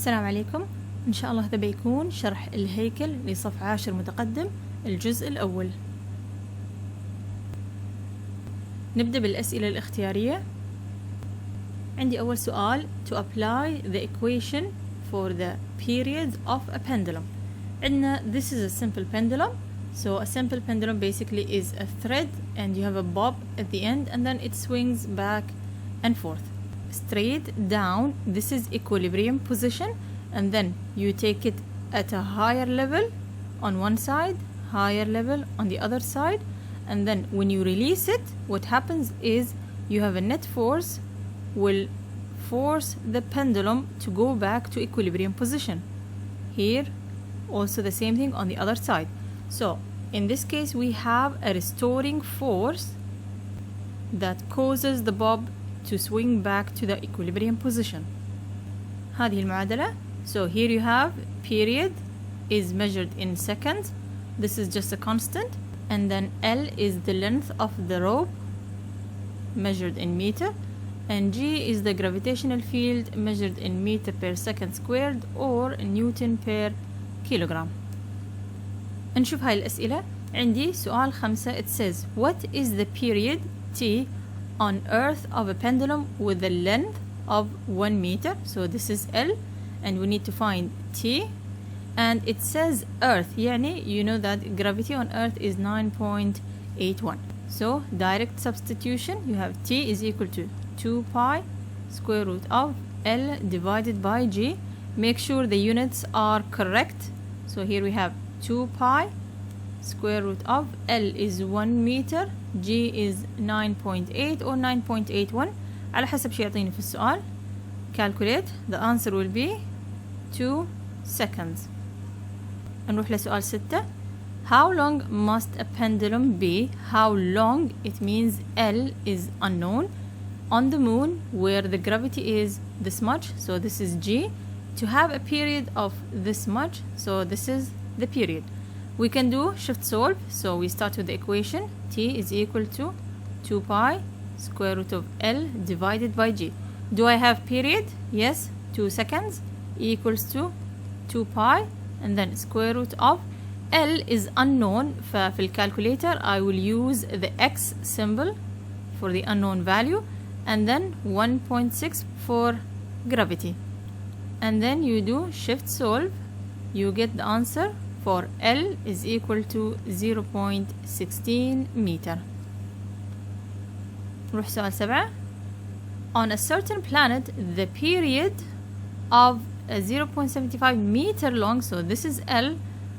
السلام عليكم. إن شاء الله هذا بيكون شرح الهيكل لصف 10 متقدم الجزء الأول. نبدأ بالأسئلة الاختيارية. عندي أول سؤال: to apply the equation for the period of a pendulum. عندنا this is a simple pendulum. So a simple pendulum basically is a thread and you have a bob at the end and then it swings back and forth. Straight down, this is equilibrium position, and then you take it at a higher level on one side, higher level on the other side, and then when you release it, what happens is you have a net force will force the pendulum to go back to equilibrium position. Here also the same thing on the other side. So in this case we have a restoring force that causes the bob to swing back to the equilibrium position. هذه المعادلة. So here you have period is measured in seconds. This is just a constant, and then L is the length of the rope measured in meter, and G is the gravitational field measured in meter per second squared or Newton per kilogram. نشوف هاي الأسئلة. عندي سؤال 5. It says what is the period T on earth of a pendulum with a length of 1 meter. So this is L and we need to find T, and it says earth يعني you know that gravity on earth is 9.81. So direct substitution, you have T is equal to 2 pi square root of L divided by G. Make sure the units are correct. So here we have 2 pi square root of L is 1 meter, G is 9.8 or 9.81 على حسب شي يعطيني في السؤال. Calculate. The answer will be 2 seconds. نروح لسؤال 6. How long must a pendulum be? How long, it means L is unknown, on the moon where the gravity is this much, so this is G, to have a period of this much, so this is the period. We can do shift solve. So we start with the equation. T is equal to 2 pi square root of L divided by G. Do I have period? Yes. 2 seconds equals to 2 pi and then square root of L is unknown. ففي الكالكوليتر I will use the X symbol for the unknown value and then 1.6 for gravity. And then you do shift solve. You get the answer for L is equal to 0.16 meter. نروح سؤال 7. On a certain planet, the period of a 0.75 meter long, so this is L,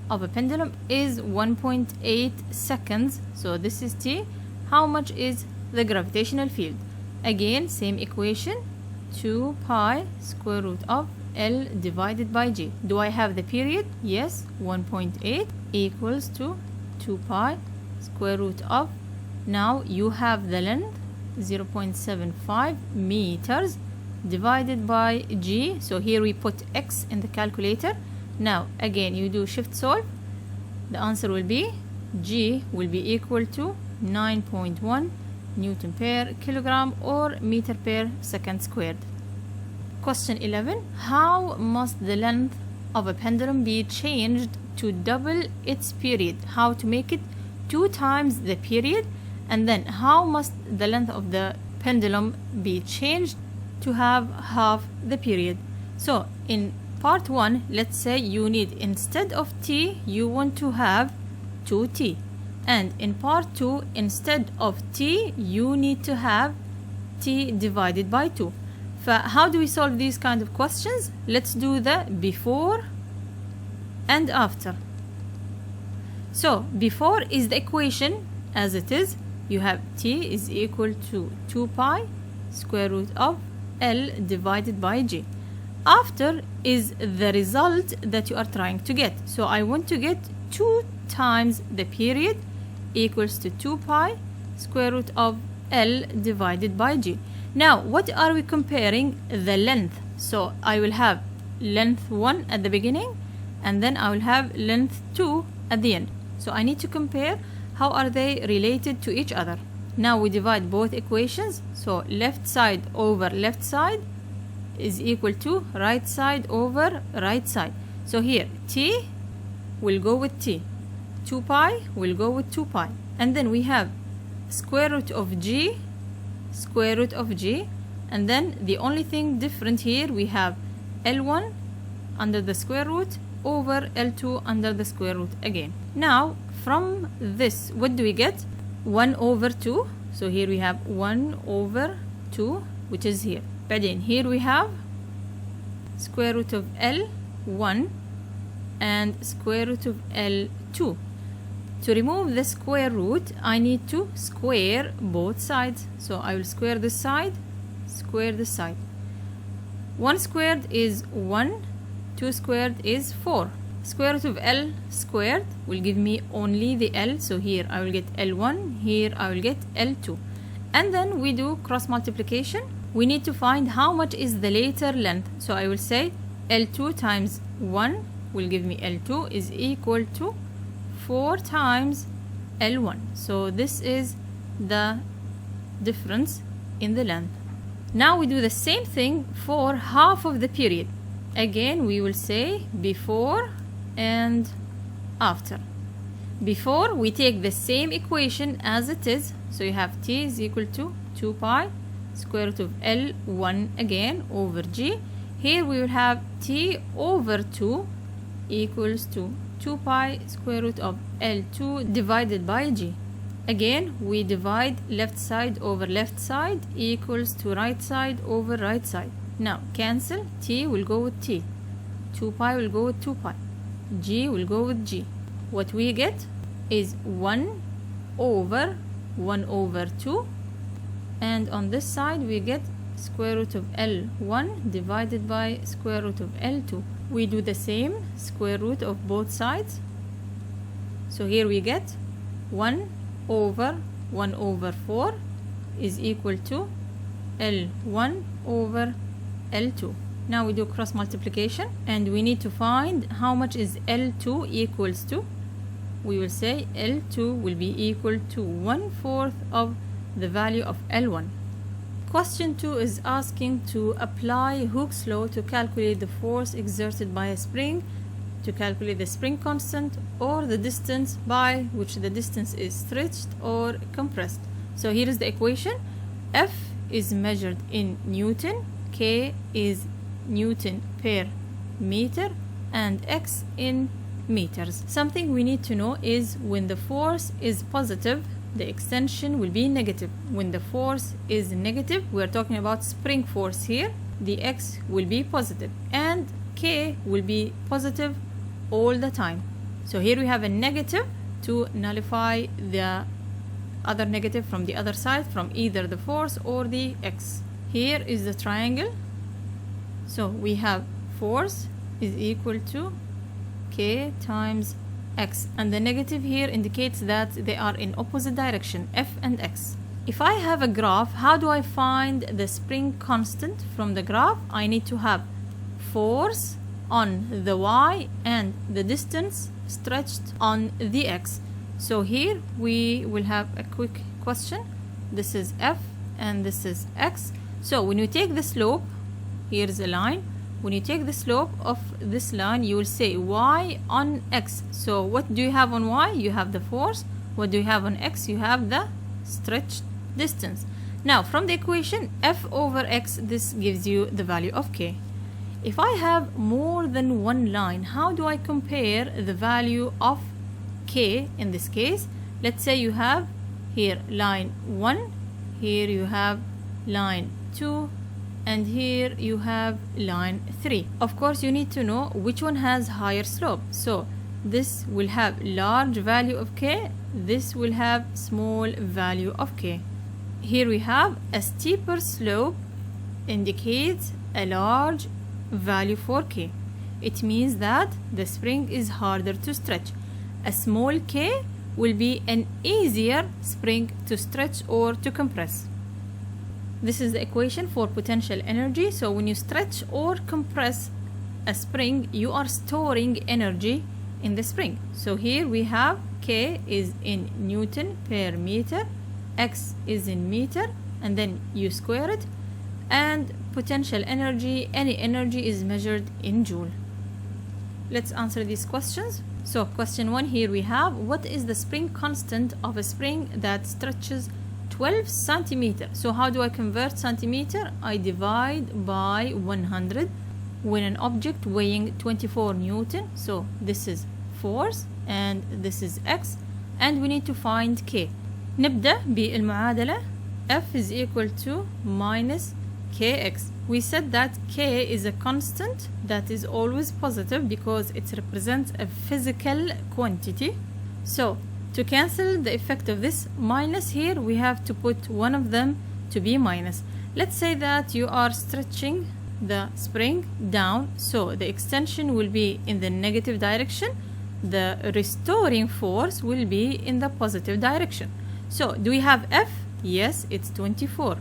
of a pendulum is 1.8 seconds. So this is T. How much is the gravitational field? Again, same equation. 2 pi square root of L divided by G. Do I have the period? Yes. 1.8 equals to 2 pi square root of, now you have the length 0.75 meters divided by G. So here we put X in the calculator. Now again you do shift solve. The answer will be G will be equal to 9.1 Newton per kilogram or meter per second squared. Question 11. How must the length of a pendulum be changed to double its period? How to make it 2 times the period, and then how must the length of the pendulum be changed to have half the period? So in part 1, let's say you need, instead of T you want to have 2T, and in part 2 instead of T you need to have T divided by 2. How do we solve these kind of questions? Let's do the before and after. So before is the equation as it is. You have T is equal to 2 pi square root of L divided by G. After is the result that you are trying to get. So I want to get 2 times the period equals to 2 pi square root of L divided by G. Now what are we comparing? The length. So I will have length 1 at the beginning and then I will have length 2 at the end. So I need to compare how are they related to each other. Now we divide both equations. So left side over left side is equal to right side over right side. So here T will go with T, 2 pi will go with 2 pi, and then we have square root of G, square root of G, and then the only thing different here, we have L1 under the square root over L2 under the square root again. Now from this, what do we get? 1 over 2. So here we have 1 over 2, which is here. Then here we have square root of L1 and square root of L2. To remove the square root, I need to square both sides. So I will square this side, square this side. 1 squared is 1, 2 squared is 4. Square root of L squared will give me only the L. So here I will get L1, here I will get L2. And then we do cross multiplication. We need to find how much is the later length. So I will say L2 times 1 will give me L2 is equal to 4 times L1. So this is the difference in the length. Now we do the same thing for half of the period. Again, we will say before and after. Before, we take the same equation as it is. So you have T is equal to 2 pi square root of L1 again over G. Here we will have T over 2 equals to 2 pi square root of L2 divided by G. Again, we divide left side over left side equals to right side over right side. Now cancel, T will go with T, 2 pi will go with 2 pi, G will go with G. What we get is 1 over 2, and on this side we get square root of L1 divided by square root of L2. We do the same, square root of both sides. So here we get 1 over 4 is equal to L1 over L2. Now we do cross multiplication and we need to find how much is L2 equals to. We will say L2 will be equal to 1/4 of the value of L1. Question 2 is asking to apply Hooke's law to calculate the force exerted by a spring, to calculate the spring constant or the distance by which the distance is stretched or compressed. So here is the equation. F is measured in Newton, K is Newton per meter, and X in meters. Something we need to know is when the force is positive, the extension will be negative. When the force is negative, we are talking about spring force here, the X will be positive and K will be positive all the time. So here we have a negative to nullify the other negative from the other side, from either the force or the X. Here is the triangle. So we have force is equal to K times X, and the negative here indicates that they are in opposite direction, F and X. If I have a graph, how do I find the spring constant from the graph? I need to have force on the Y and the distance stretched on the X. So here we will have a quick question. This is F and this is X. So when you take the slope, here is a line. When you take the slope of this line, you will say Y on X. So what do you have on Y? You have the force. What do you have on X? You have the stretched distance. Now from the equation F over X, this gives you the value of K. If I have more than one line, how do I compare the value of K in this case? Let's say you have here line 1, here you have line 2, and here you have line 3. Of course you need to know which one has higher slope. So this will have large value of K, this will have small value of K. Here we have a steeper slope indicates a large value for K. It means that the spring is harder to stretch. A small K will be an easier spring to stretch or to compress. This is the equation for potential energy. So when you stretch or compress a spring, you are storing energy in the spring. So here we have K is in Newton per meter, X is in meter, and then you square it. and potential energy, any energy is measured in joule. Let's answer these questions. So question 1, here we have, what is the spring constant of a spring that stretches 12 centimeter? So how do I convert centimeter? I divide by 100 when an object weighing 24 Newton. So this is force and this is X, and we need to find K. نبدأ بالمعادلة F is equal to minus Kx. We said that K is a constant that is always positive because it represents a physical quantity. So to cancel the effect of this minus here, we have to put one of them to be minus. Let's say that you are stretching the spring down, so the extension will be in the negative direction, the restoring force will be in the positive direction. So do we have F? Yes, it's 24.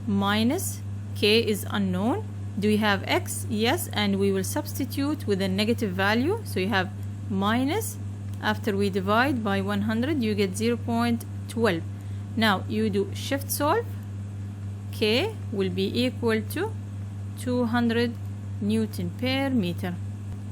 Minus K is unknown. Do we have X? Yes, and we will substitute with a negative value. So you have minus, after we divide by 100 you get 0.12. Now you do shift solve. K will be equal to 200 Newton per meter.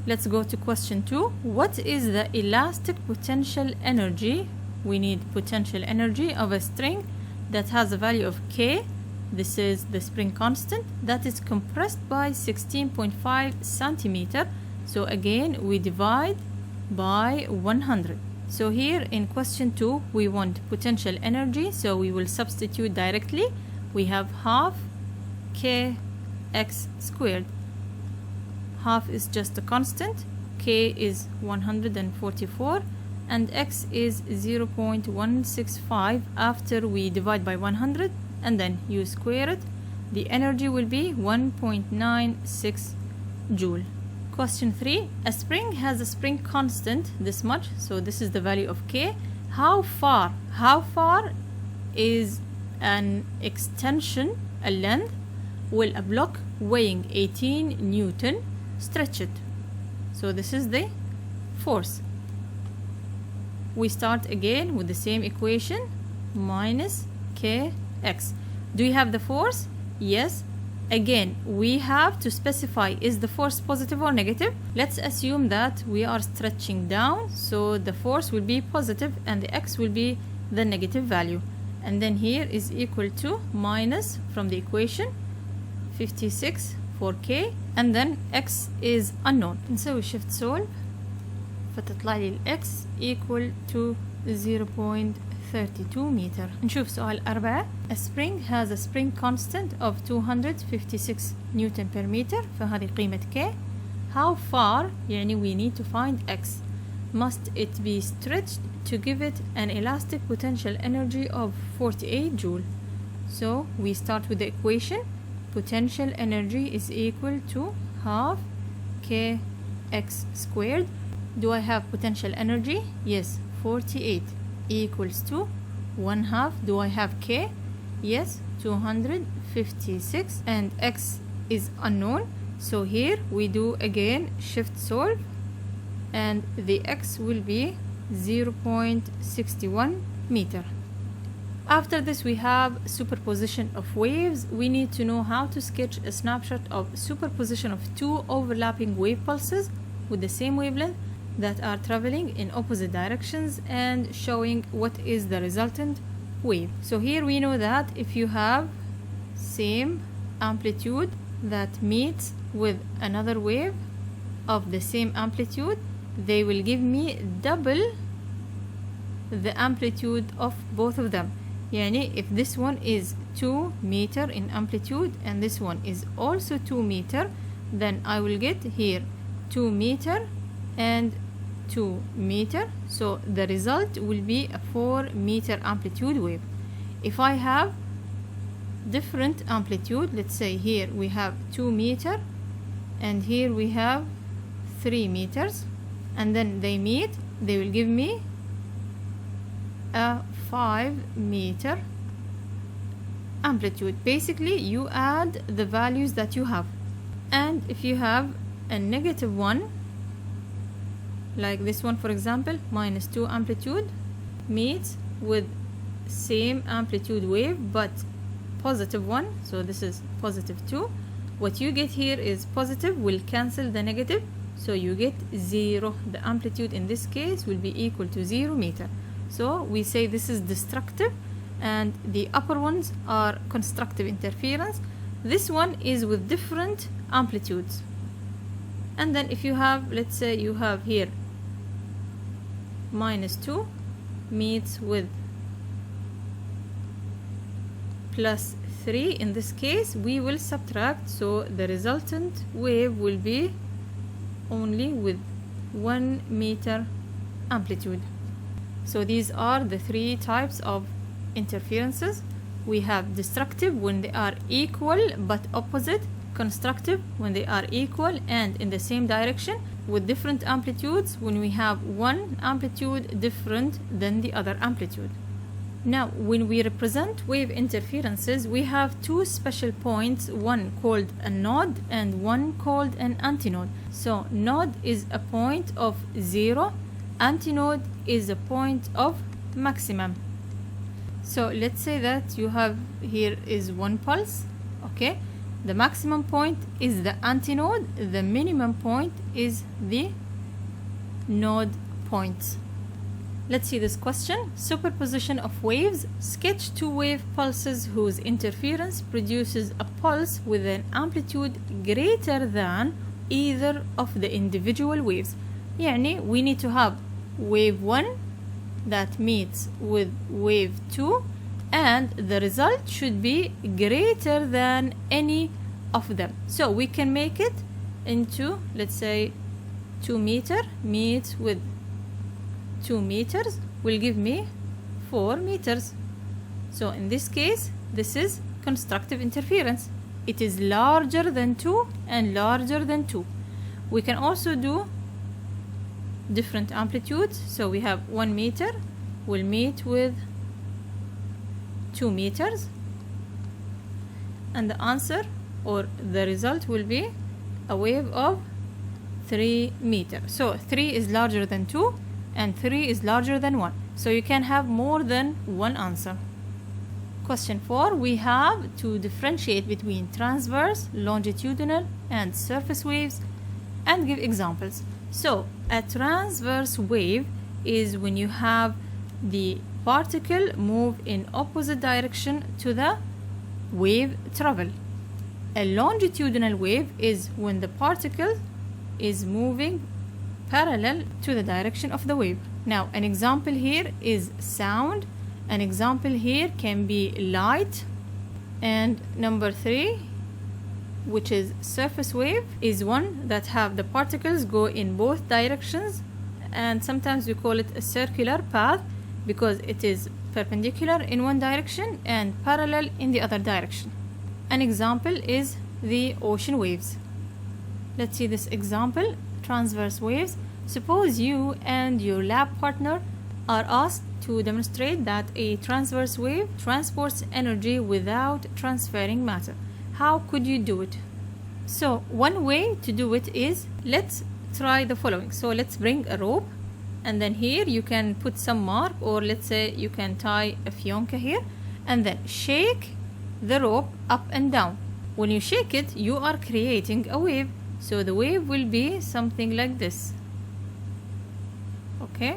Let's go to question 2. What is the elastic potential energy? We need potential energy of a string that has a value of K. This is the spring constant that is compressed by 16.5 centimeter. So again we divide by 100. So here in question 2 we want potential energy, so we will substitute directly. We have half Kx squared. Half is just a constant, K is 144 and X is 0.165. After we divide by 100 and then you square it, the energy will be 1.96 joule. Question 3, a spring has a spring constant this much, so this is the value of K. How far is an extension, a length, will a block weighing 18 Newton stretch it? So this is the force. We start again with the same equation, minus Kx. Do you have the force? Yes. Again, we have to specify, is the force positive or negative? Let's assume that we are stretching down, so the force will be positive and the X will be the negative value. And then here is equal to minus from the equation 56 for K, and then X is unknown. نسوي shift solve فتطلع لي X equal to 0.32 meter. نشوف سؤال 4. A spring has a spring constant of 256 Newton per meter, فهذه قيمة K. How far يعني we need to find X. Must it be stretched to give it an elastic potential energy of 48 joule? So we start with the equation. Potential energy is equal to half Kx squared. Do I have potential energy? Yes, 48 equals to 1/2. Do I have K? Yes, 256, and X is unknown. So here we do again shift solve, and the X will be 0.61 meter. After this we have superposition of waves. We need to know how to sketch a snapshot of superposition of two overlapping wave pulses with the same wavelength that are traveling in opposite directions and showing what is the resultant wave. So here we know that if you have same amplitude that meets with another wave of the same amplitude, they will give me double the amplitude of both of them. Yani if this one is 2 meter in amplitude and this one is also 2 meter, then I will get here 2 meter and 2 meter. So the result will be a 4 meter amplitude wave. If I have different amplitude, let's say here we have 2 meter and here we have 3 meters, and then they meet, they will give me a 5 meter amplitude. Basically you add the values that you have, and if you have a negative one like this one, for example, -2 amplitude meets with same amplitude wave but positive 1, so this is positive 2. What you get here is positive will cancel the negative, so you get 0. The amplitude in this case will be equal to 0 meter. So we say this is destructive, and the upper ones are constructive interference. This one is with different amplitudes. And then if you have, let's say you have here -2 meets with +3, in this case we will subtract, so the resultant wave will be only with 1 meter amplitude. So these are the 3 types of interferences. We have destructive when they are equal but opposite, constructive when they are equal and in the same direction with different amplitudes when we have one amplitude different than the other amplitude. Now, when we represent wave interferences, we have 2 special points, one called a node and one called an antinode. So node is a point of 0, antinode is a point of maximum. So let's say that you have here is 1 pulse, okay? The maximum point is the antinode, the minimum point is the node point. Let's see this question. Superposition of waves. Sketch 2 wave pulses whose interference produces a pulse with an amplitude greater than either of the individual waves. يعني we need to have wave 1 that meets with wave 2 and the result should be greater than any of them. So we can make it into, let's say 2 meter meets with 2 meters will give me 4 meters. So in this case, this is constructive interference. It is larger than 2 and larger than 2. We can also do different amplitudes. So we have 1 meter will meet with 2 meters. And the answer or the result will be a wave of 3 meters. So 3 is larger than 2 and 3 is larger than 1. So you can have more than one answer. Question 4, we have to differentiate between transverse, longitudinal, and surface waves and give examples. So a transverse wave is when you have the particle move in opposite direction to the wave travel. A longitudinal wave is when the particle is moving parallel to the direction of the wave. Now, an example here is sound. An example here can be light. And number 3, which is surface wave, is one that have the particles go in both directions, and sometimes we call it a circular path because it is perpendicular in one direction and parallel in the other direction. An example is the ocean waves. Let's see this example. Transverse waves. Suppose you and your lab partner are asked to demonstrate that a transverse wave transports energy without transferring matter. How could you do it? So one way to do it is, let's try the following. So let's bring a rope, and then here you can put some mark, or let's say you can tie a fionca here, and then shake the rope up and down. When you shake it, you are creating a wave. So the wave will be something like this. Okay?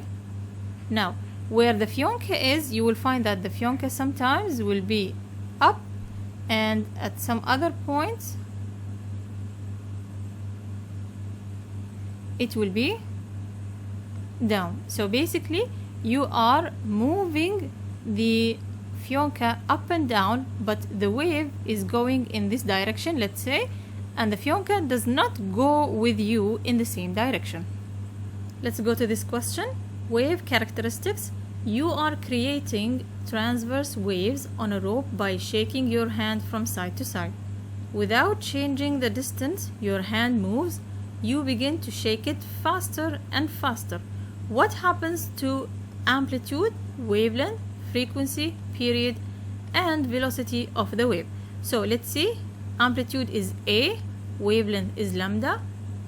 Now, where the fionca is, you will find that the fionca sometimes will be up, and at some other points it will be down. So basically you are moving the fionca up and down, but the wave is going in this direction, let's say, and the fionca does not go with you in the same direction. Let's go to this question. Wave characteristics. You are creating transverse waves on a rope by shaking your hand from side to side. Without changing the distance your hand moves, you begin to shake it faster and faster. What happens to amplitude, wavelength, frequency, period, and velocity of the wave? So let's see. Amplitude is A, wavelength is lambda,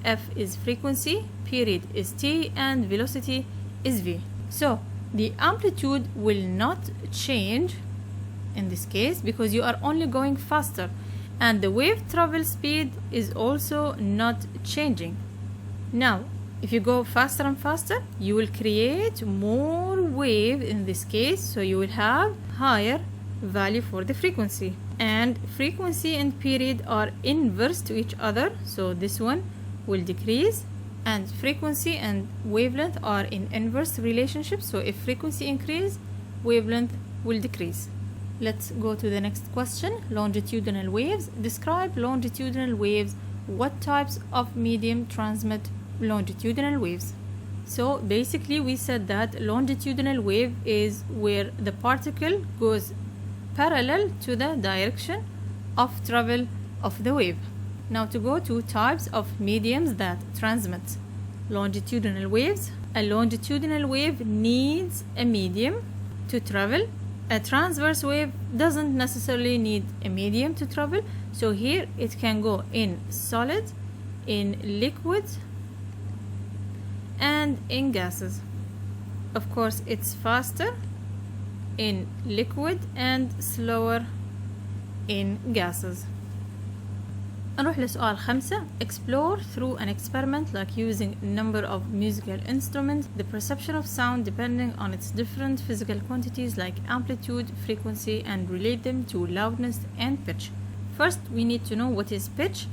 F is frequency, period is T, and velocity is V. So the amplitude will not change in this case because you are only going faster, and the wave travel speed is also not changing. Now, if you go faster and faster, you will create more wave in this case, so you will have higher value for the frequency. And frequency and period are inverse to each other, so this one will decrease, and frequency and wavelength are in inverse relationship, so if frequency increase, wavelength will decrease. Let's go to the next question. Longitudinal waves. Describe longitudinal waves. What types of medium transmit longitudinal waves? So basically we said that longitudinal wave is where the particle goes parallel to the direction of travel of the wave. Now to go to types of mediums that transmit longitudinal waves. A longitudinal wave needs a medium to travel. A transverse wave doesn't necessarily need a medium to travel, so here it can go in solid, in liquid, and in gases. Of course it's faster in liquid and slower in gases. نروح لسؤال 5. Explore through an experiment like using a number of musical instruments the perception of sound depending on its different physical quantities like amplitude, frequency, and relate them to loudness and pitch. First, we need to know what is pitch.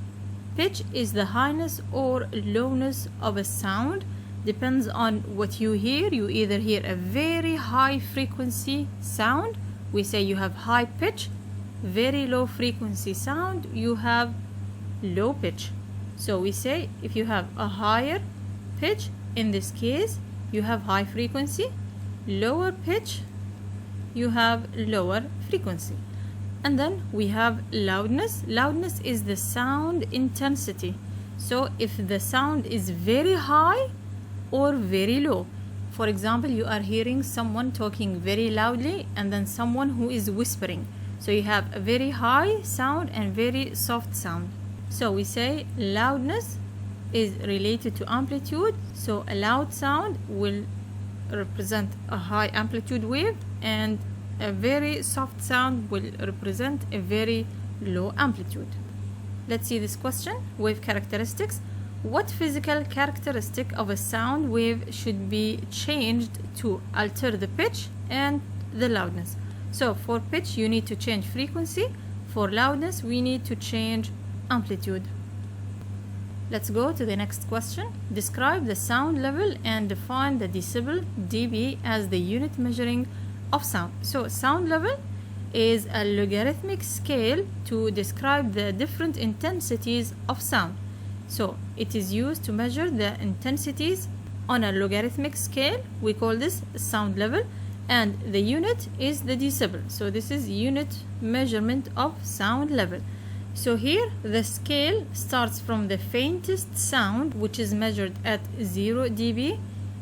Pitch is the highness or lowness of a sound. Depends on what you hear. You either hear a very high frequency sound, we say you have high pitch. Very low frequency sound, you have low pitch. So we say if you have a higher pitch, in this case you have high frequency. Lower pitch, you have lower frequency. And then we have loudness. Loudness is the sound intensity. So if the sound is very high or very low, for example, you are hearing someone talking very loudly and then someone who is whispering, so you have a very high sound and very soft sound. So we say loudness is related to amplitude, so a loud sound will represent a high amplitude wave and a very soft sound will represent a very low amplitude. Let's see this question. Wave characteristics. What physical characteristic of a sound wave should be changed to alter the pitch and the loudness? So for pitch you need to change frequency. For loudness we need to change amplitude. Let's go to the next question. Describe the sound level and define the decibel dB as the unit measuring of sound. So sound level is a logarithmic scale to describe the different intensities of sound. So it is used to measure the intensities on a logarithmic scale. We call this sound level, and the unit is the decibel. So this is unit measurement of sound level. So here the scale starts from the faintest sound, which is measured at 0 dB,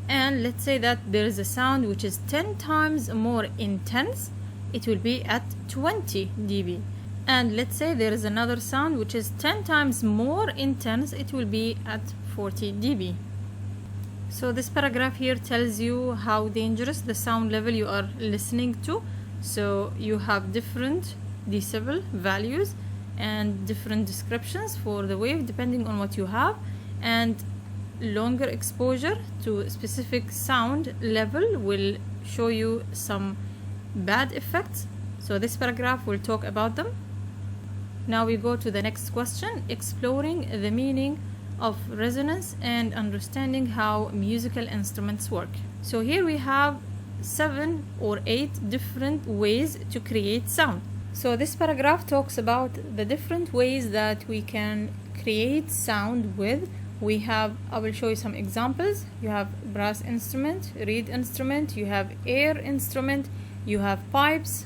and let's say that there is a sound which is 10 times more intense, it will be at 20 dB. And let's say there is another sound which is 10 times more intense, it will be at 40 dB. So this paragraph here tells you how dangerous the sound level you are listening to. So you have different decibel values and different descriptions for the wave depending on what you have, and longer exposure to specific sound level will show you some bad effects. So this paragraph will talk about them. Now we go to the next question, exploring the meaning of resonance and understanding how musical instruments work. So here we have 7 or 8 different ways to create sound. So this paragraph talks about the different ways that we can create sound with. I will show you some examples. You have brass instrument, reed instrument, you have air instrument, you have pipes,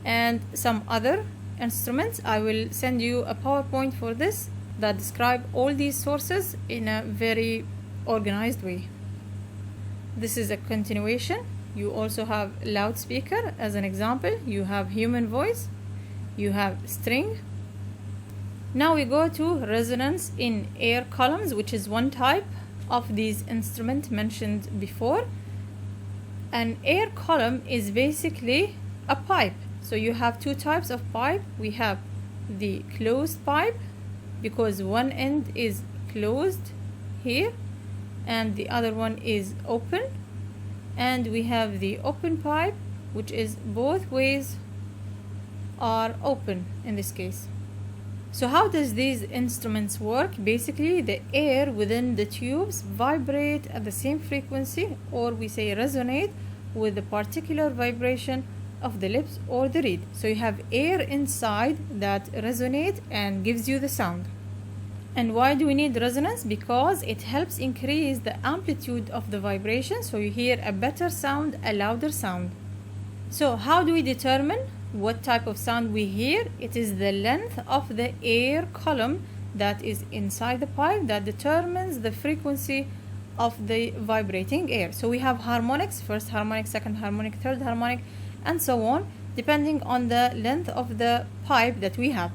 and some other instruments. I will send you a PowerPoint for this that describe all these sources in a very organized way. This is a continuation. You also have loudspeaker as an example. You have human voice. You have string. Now we go to resonance in air columns, which is one type of these instruments mentioned before. An air column is basically a pipe. So you have two types of pipe. We have the closed pipe because one end is closed here and the other one is open, and we have the open pipe, which is both ways are open in this case. So how does these instruments work? Basically, the air within the tubes vibrate at the same frequency, or we say resonate with the particular vibration of the lips or the reed. So you have air inside that resonate and gives you the sound. And why do we need resonance? Because it helps increase the amplitude of the vibration, so you hear a better sound, a louder sound. So how do we determine what type of sound we hear? It is the length of the air column that is inside the pipe that determines the frequency of the vibrating air. So we have harmonics, first harmonic, second harmonic, third harmonic, and so on, depending on the length of the pipe that we have.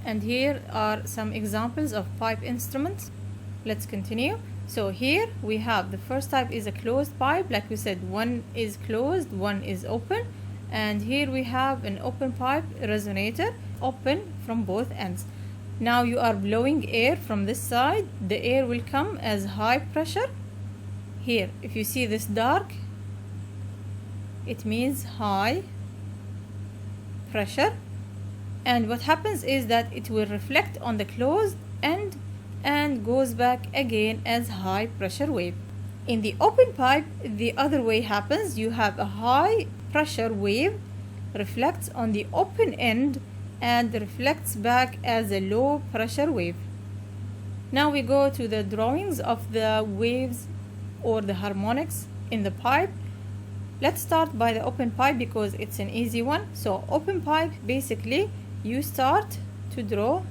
And here are some examples of pipe instruments. Let's continue. So here we have the first type is a closed pipe. Like we said, one is closed, one is open. And here we have an open pipe resonator, open from both ends. Now you are blowing air from this side. The air will come as high pressure. Here, if you see this dark, it means high pressure. And what happens is that it will reflect on the closed end and goes back again as high pressure wave. In the open pipe, the other way happens. You have a high pressure wave reflects on the open end and reflects back as a low pressure wave. Now we go to the drawings of the waves or the harmonics in the pipe. Let's start by the open pipe because it's an easy one. So open pipe, basically you start to draw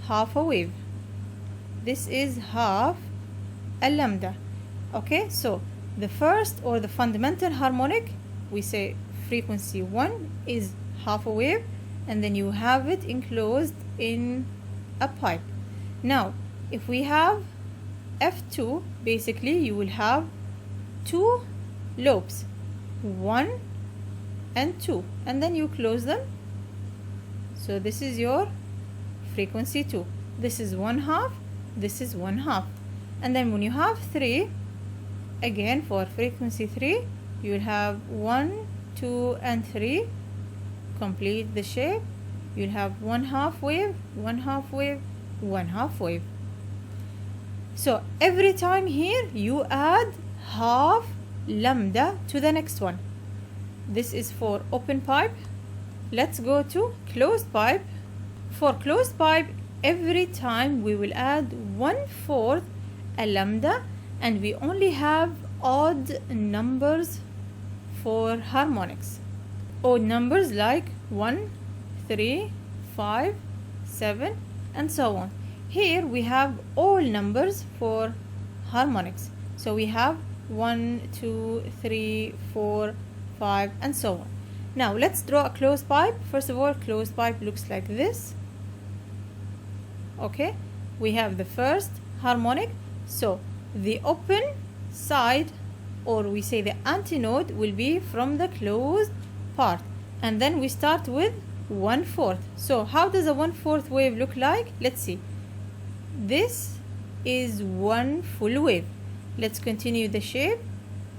half a wave. This is half a lambda. Okay, so the first or the fundamental harmonic, we say frequency 1 is half a wave, and then you have it enclosed in a pipe. Now if we have F2, basically you will have two lobes, 1 and 2, and then you close them. So this is your frequency 2. This is 1/2, this is 1/2. And then when you have 3, again for frequency 3, you will have 1, 2, and 3. Complete the shape. You'll have 1/2 wave, 1/2 wave, 1/2 wave. So every time here you add half lambda to the next one. This is for open pipe. Let's go to closed pipe. For closed pipe, every time we will add 1/4 a lambda, and we only have odd numbers for harmonics. Odd numbers like 1, 3, 5, 7, and so on. Here we have all numbers for harmonics. So we have 1, 2, 3, 4, 5, and so on. Now let's draw a closed pipe. First of all, closed pipe looks like this. Okay, we have the first harmonic. So the open side, or we say the antinode, will be from the closed part, and then we start with 1/4. So how does a 1/4 wave look like? Let's see. This is one full wave. Let's continue the shape.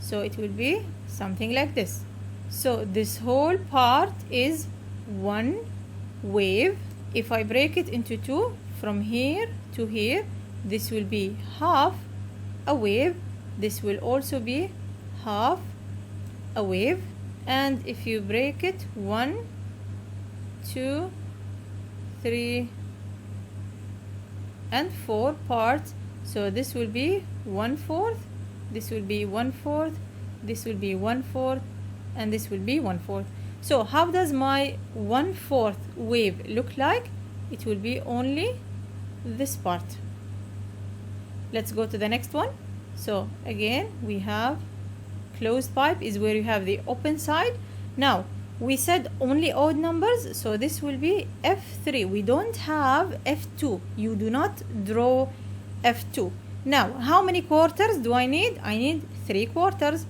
So it will be something like this. So this whole part is one wave. If I break it into two, from here to here, this will be half a wave. This will also be half a wave. And if you break it 1, 2, 3, and 4 parts, so this will be 1/4, this will be 1/4, this will be 1/4, and this will be 1/4. So how does my 1/4 wave look like? It will be only this part. Let's go to the next one. So again we have closed pipe is where you have the open side. Now we said only odd numbers, so this will be F3. We don't have F2. You do not draw F2. Now how many quarters do I need? I need 3 quarters.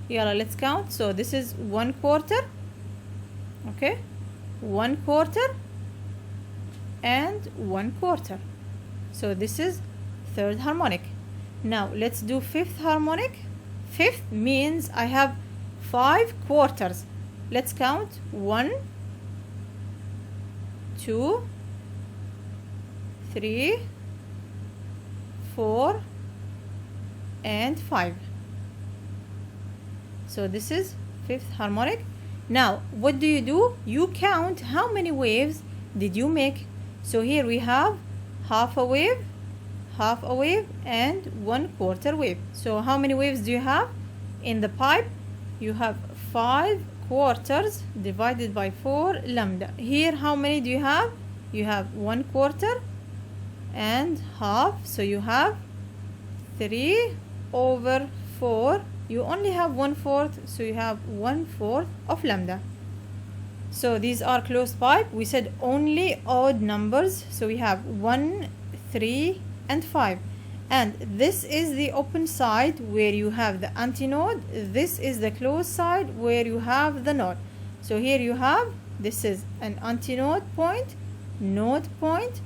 Yalla, let's count. So this is 1/4. Okay, 1/4 and 1/4. So this is third harmonic. Now let's do fifth harmonic. Fifth means I have 5 quarters. Let's count 1, 2, 3, 4 and 5. So this is fifth harmonic. Now what do? You count how many waves did you make. So here we have half a wave, and 1/4 wave. So how many waves do you have in the pipe? You have 5 quarters divided by 4 lambda. Here how many do you have? You have 1/4 and half, so you have 3/4. You only have 1/4, so you have 1/4 of lambda. So these are closed pipe. We said only odd numbers, so we have 1, 3 and 5. And this is the open side where you have the antinode. This is the closed side where you have the node. So here you have, this is an antinode point, node point,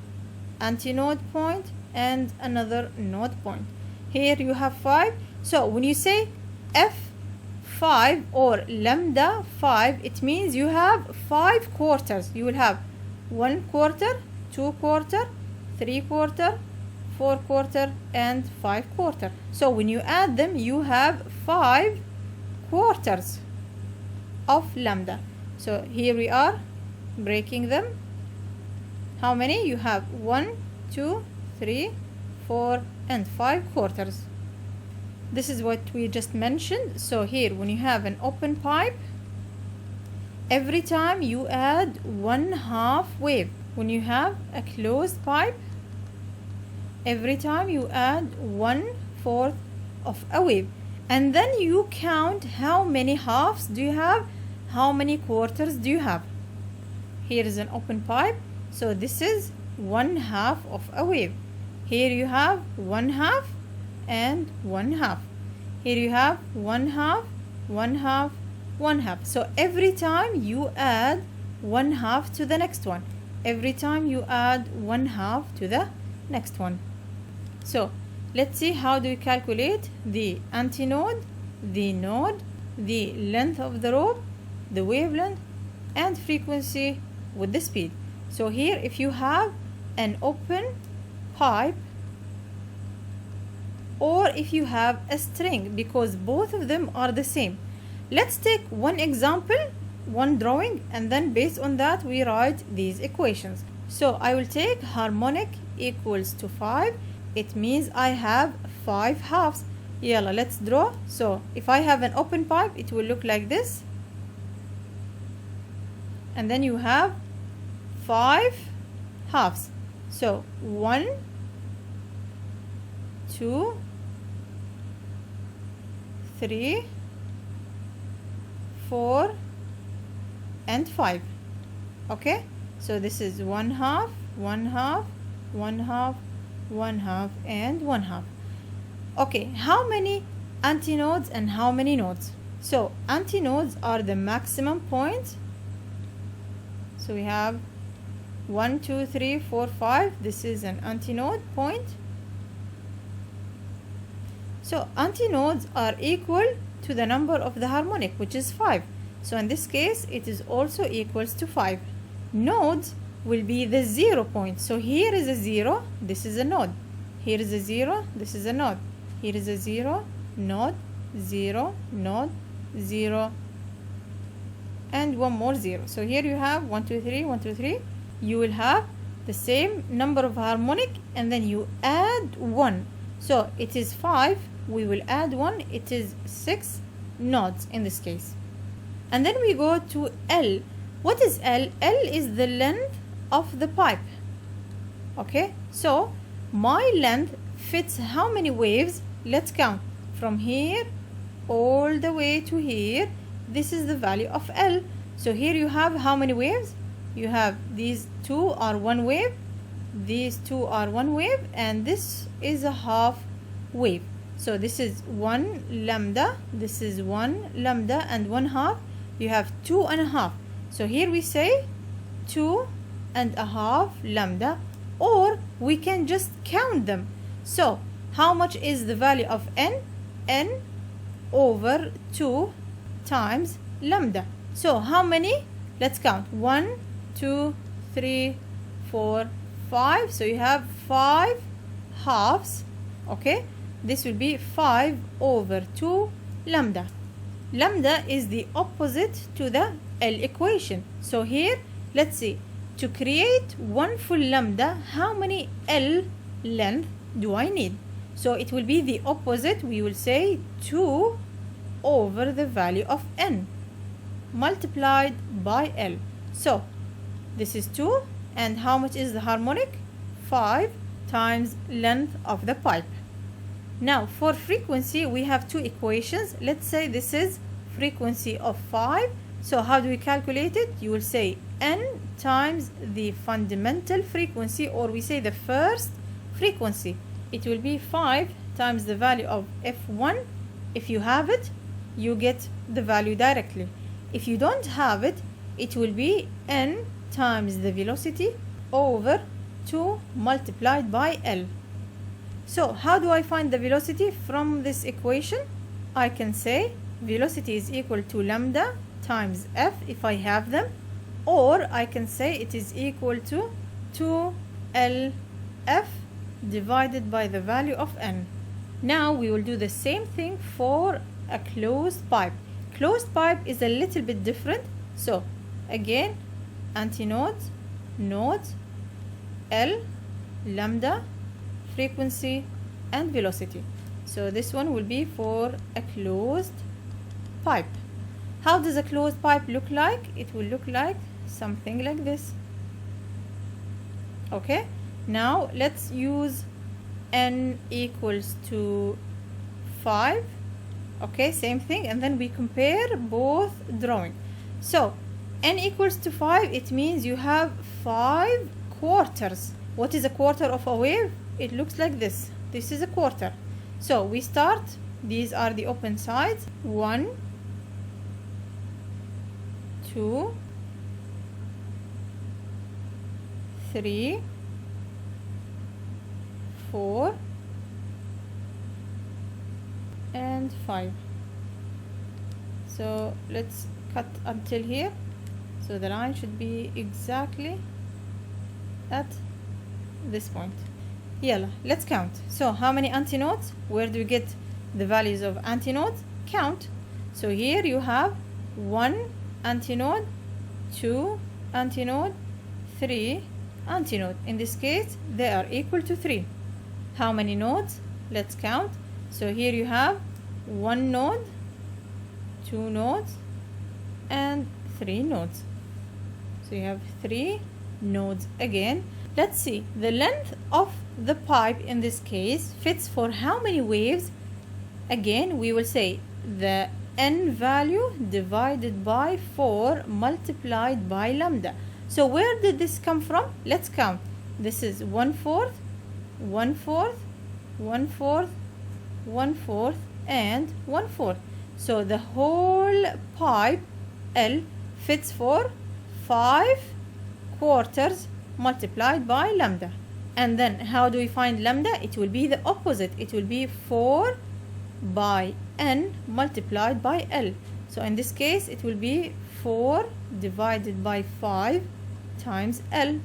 antinode point and another node point. Here you have 5. So when you say F5 or lambda 5, it means you have 5 quarters. You will have 1/4, 2/4, 3/4, 4/4 and 5/4. So when you add them, you have 5 quarters of lambda. So here we are breaking them. How many? You have 1, 2, 3, 4 and 5 quarters. This is what we just mentioned. So here when you have an open pipe, every time you add 1/2 wave. When you have a closed pipe, every time you add 1/4 of a wave. And then you count how many halves do you have, how many quarters do you have. Here is an open pipe, so this is 1/2 of a wave. Here you have 1/2 and 1/2. Here you have 1/2, 1/2, 1/2. So every time you add 1/2 to the next one. Every time you add 1/2 to the next one. So let's see how do we calculate the antinode, the node, the length of the rope, the wavelength and frequency with the speed. So here if you have an open pipe or if you have a string, because both of them are the same. Let's take one example, one drawing, and then based on that we write these equations. So I will take harmonic equals to 5. It means I have 5 halves. Yalla, let's draw. So if I have an open pipe, it will look like this. And then you have 5 halves. So 1, 2, 3, 4 and 5. Okay, so this is 1/2, 1/2, 1/2, 1/2 and 1/2. Okay, how many antinodes and how many nodes? So antinodes are the maximum points. So we have 1, 2, 3, 4, 5. This is an antinode point. So antinodes are equal to the number of the harmonic, which is 5. So in this case, it is also equals to 5. Nodes will be the 0 point. So here is a 0, this is a node. Here is a 0, this is a node. Here is a 0, node, 0, node, 0, and one more 0. So here you have 1, 2, 3, 1, 2, 3. You will have the same number of harmonic and then you add 1. So it is 5, we will add 1, it is 6 nodes in this case. And then we go to L. What is L? L is the length of the pipe. Okay, so my length fits how many waves? Let's count from here all the way to here. This is the value of L. So here you have how many waves? You have these 2 are 1 wave, these 2 are 1 wave, and this is a half wave. So this is 1 lambda, this is 1 lambda and 1/2. You have 2 1/2. So here we say 2.5 lambda, or we can just count them. So how much is the value of n? N over 2 times lambda. So how many? Let's count. 1, 2, 3, 4, 5. So you have 5 halves. Okay, this will be 5 over 2 lambda. Lambda is the opposite to the L equation. So here, let's see, to create one full lambda, how many L length do I need? So it will be the opposite. We will say 2 over the value of n multiplied by L. So this is 2, and how much is the harmonic? 5 times length of the pipe. Now for frequency, we have two equations. Let's say this is frequency of 5. So how do we calculate it? You will say n times the fundamental frequency, or we say the first frequency. It will be 5 times the value of f1. If you have it, you get the value directly. If you don't have it, it will be n times the velocity over 2 multiplied by L. So how do I find the velocity from this equation? I can say velocity is equal to lambda times f if I have them, or I can say it is equal to 2LF divided by the value of n. Now we will do the same thing for a closed pipe. Closed pipe is a little bit different. So again, antinode, node, L, lambda, frequency, and velocity. So this one will be for a closed pipe. How does a closed pipe look like? It will look like something like this. Okay, now let's use n equals to 5. Okay, same thing, and then we compare both drawing. So n equals to 5, it means you have 5 quarters. What is a quarter of a wave? It looks like this. This is a quarter. So we start, these are the open sides. 1, 2, 3, 4, and 5. So let's cut until here. So the line should be exactly at this point. Yalla, let's count. So how many antinodes? Where do we get the values of antinodes? Count. So here you have 1 antinode, 2 antinode, 3 antinode. In this case, they are equal to 3. How many nodes? Let's count. So here you have 1 node, 2 nodes, and 3 nodes. So you have 3 nodes again. Let's see, the length of the pipe in this case fits for how many waves? Again, we will say the n value divided by 4 multiplied by lambda. So where did this come from? Let's count. This is 1/4, 1/4, 1/4, 1/4, and 1/4. So the whole pipe L fits for 5 quarters multiplied by lambda. And then how do we find lambda? It will be the opposite. It will be 4 by n multiplied by L. So in this case, it will be 4 divided by 5 times L.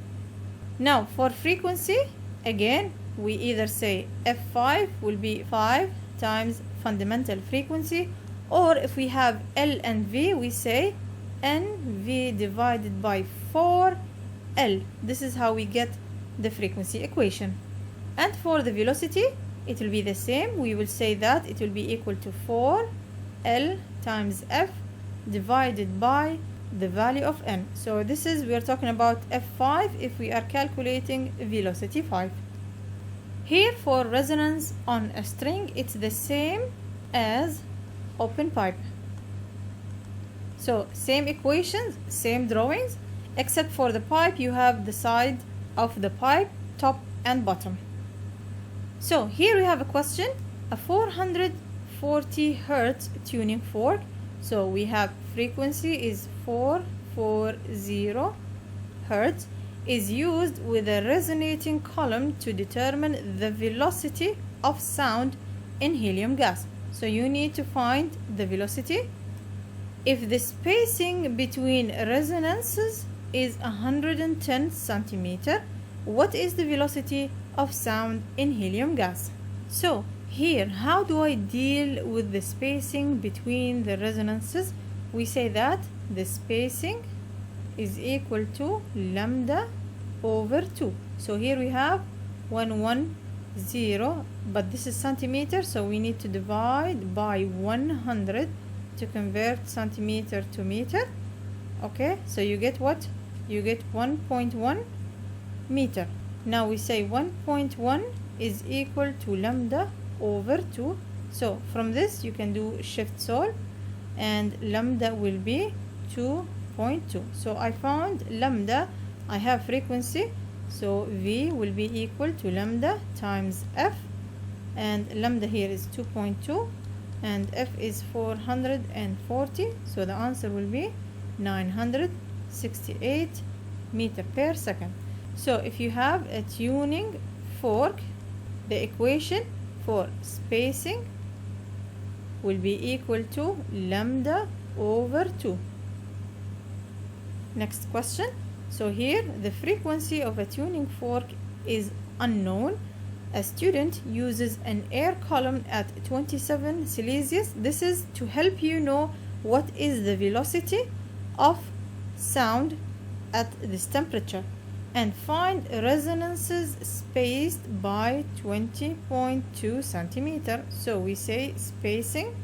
Now for frequency, again, we either say F5 will be 5 times fundamental frequency, or if we have L and V, we say NV divided by 4L. This is how we get the frequency equation. And for the velocity, it will be the same. We will say that it will be equal to 4L times F divided by the value of n. So this is, we are talking about F5 if we are calculating velocity 5. Here for resonance on a string, it's the same as open pipe. So same equations, same drawings, except for the pipe you have the side of the pipe, top and bottom. So here we have a question, a 440 Hertz tuning fork. So we have frequency is 440 Hz is used with a resonating column to determine the velocity of sound in helium gas. So you need to find the velocity. If the spacing between resonances is 110 centimeter, what is the velocity of sound in helium gas? So here, how do I deal with the spacing between the resonances? We say that the spacing is equal to lambda over 2. So here we have 110, but this is centimeter, so we need to divide by 100 to convert centimeter to meter. Okay, so you get what? You get 1.1 meter. Now we say 1.1 is equal to lambda over 2. So from this you can do shift solve, and lambda will be 2.2. So I found lambda. I have frequency, so V will be equal to lambda times F, and lambda here is 2.2 and F is 440, so the answer will be 968 meter per second. So if you have a tuning fork, the equation for spacing will be equal to lambda over 2. Next question. So here the frequency of a tuning fork is unknown. A student uses an air column at 27 Celsius. This is to help you know what is the velocity of sound at this temperature, and find resonances spaced by 20.2 centimeter. So we say spacing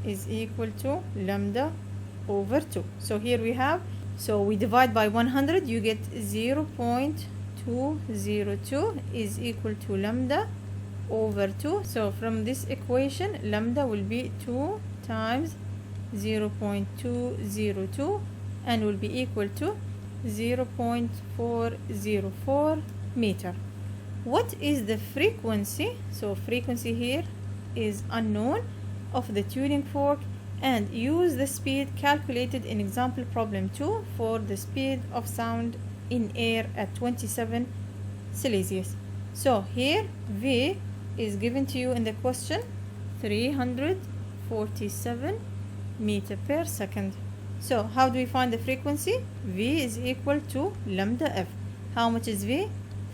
is equal to lambda over 2. So here we have, so we divide by 100, you get 0.202 is equal to lambda over 2. So from this equation, lambda will be 2 times 0.202 and will be equal to 0.404 meter. What is the frequency? So frequency here is unknown of the tuning fork, and use the speed calculated in example problem 2 for the speed of sound in air at 27 Celsius. So here V is given to you in the question, 347 meter per second. So how do we find the frequency? V is equal to lambda F. How much is V?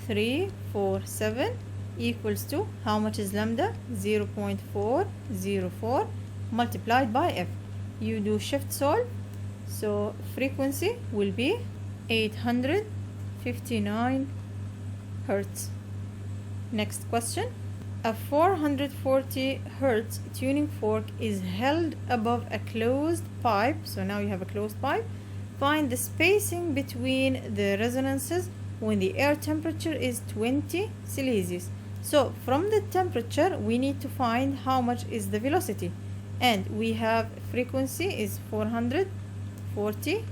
347 equals to, how much is lambda? 0.404 multiplied by F. You do shift solve, so frequency will be 859 Hertz. Next question. A 440 Hertz tuning fork is held above a closed pipe. So now you have a closed pipe. Find the spacing between the resonances when the air temperature is 20 Celsius. So from the temperature we need to find how much is the velocity, and we have frequency is 440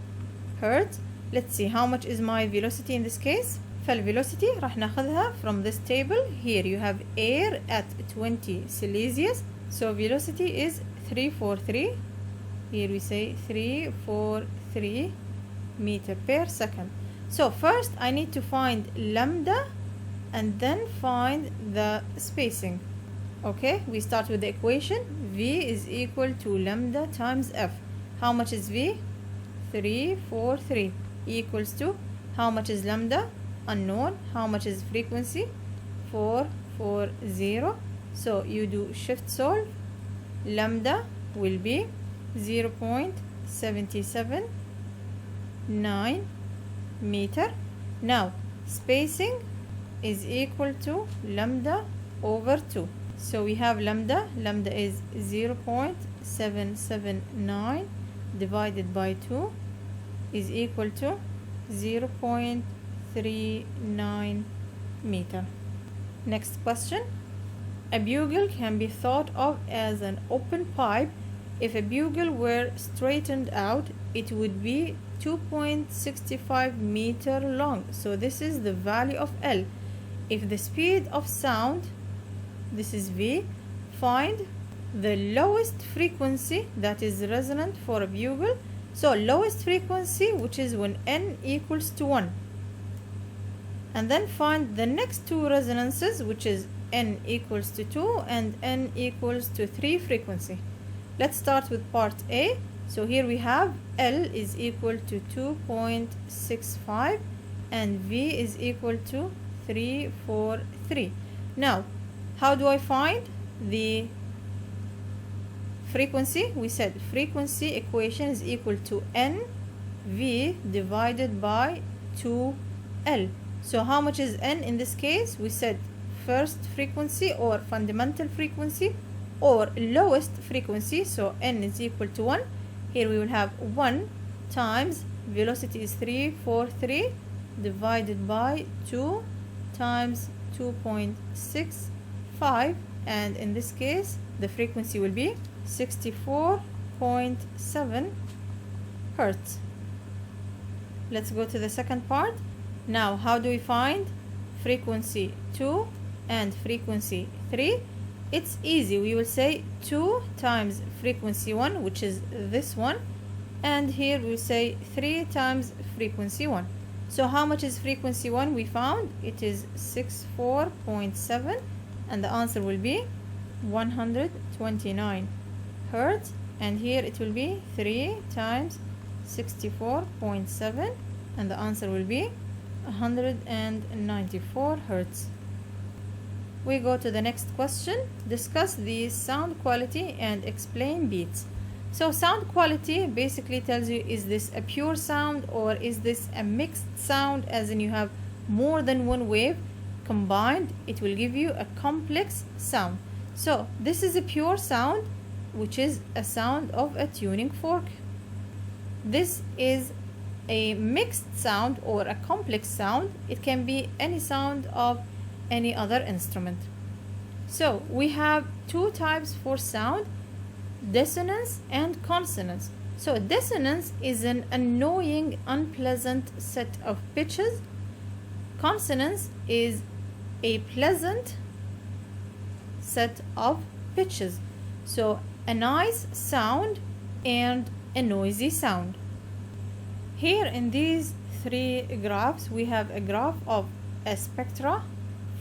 Hertz. Let's see how much is my velocity in this case. فالvelocity راح ناخذها from this table. Here you have air at 20 Celsius, so velocity is 343. Here we say 343 meter per second. So first I need to find lambda and then find the spacing. Okay, we start with the equation. V is equal to lambda times F. How much is V? 343 equals to, how much is lambda? Unknown. How much is frequency? 440. So you do shift solve. Lambda will be 0.779 meter. Now spacing is equal to lambda over 2. So we have lambda is 0.779 divided by 2 is equal to 0.39 meter. Next question. A bugle can be thought of as an open pipe. If a bugle were straightened out, it would be 2.65 meter long. So this is the value of L. If the speed of sound, this is V, find the lowest frequency that is resonant for a bugle So lowest frequency, which is when n equals to 1. And then find the next two resonances, which is n equals to 2 and n equals to 3 frequency. Let's start with part A. So here we have L is equal to 2.65 and V is equal to 343. Now, how do I find the frequency? We said frequency equation is equal to NV divided by 2L. So how much is N in this case? We said first frequency or fundamental frequency or lowest frequency. So N is equal to 1. Here we will have 1 times velocity is 343 divided by 2 times 2.65, and in this case the frequency will be 64.7 Hertz. Let's go to the second part. Now, how do we find frequency 2 and frequency 3? It's easy. We will say 2 times frequency 1, which is this one, and here we will say 3 times frequency 1. So how much is frequency 1? We found it is 64.7, and the answer will be 129 Hertz, and here it will be 3 times 64.7, and the answer will be 194 Hertz. We go to the next question. Discuss the sound quality and explain beats. So sound quality basically tells you, is this a pure sound or is this a mixed sound, as in you have more than one wave combined, it will give you a complex sound. So this is a pure sound, which is a sound of a tuning fork. This is a mixed sound or a complex sound. It can be any sound of any other instrument. So we have two types for sound: dissonance and consonance. So dissonance is an annoying, unpleasant set of pitches. Consonance is a pleasant set of pitches. So a nice sound and a noisy sound. Here in these three graphs, we have a graph of a spectra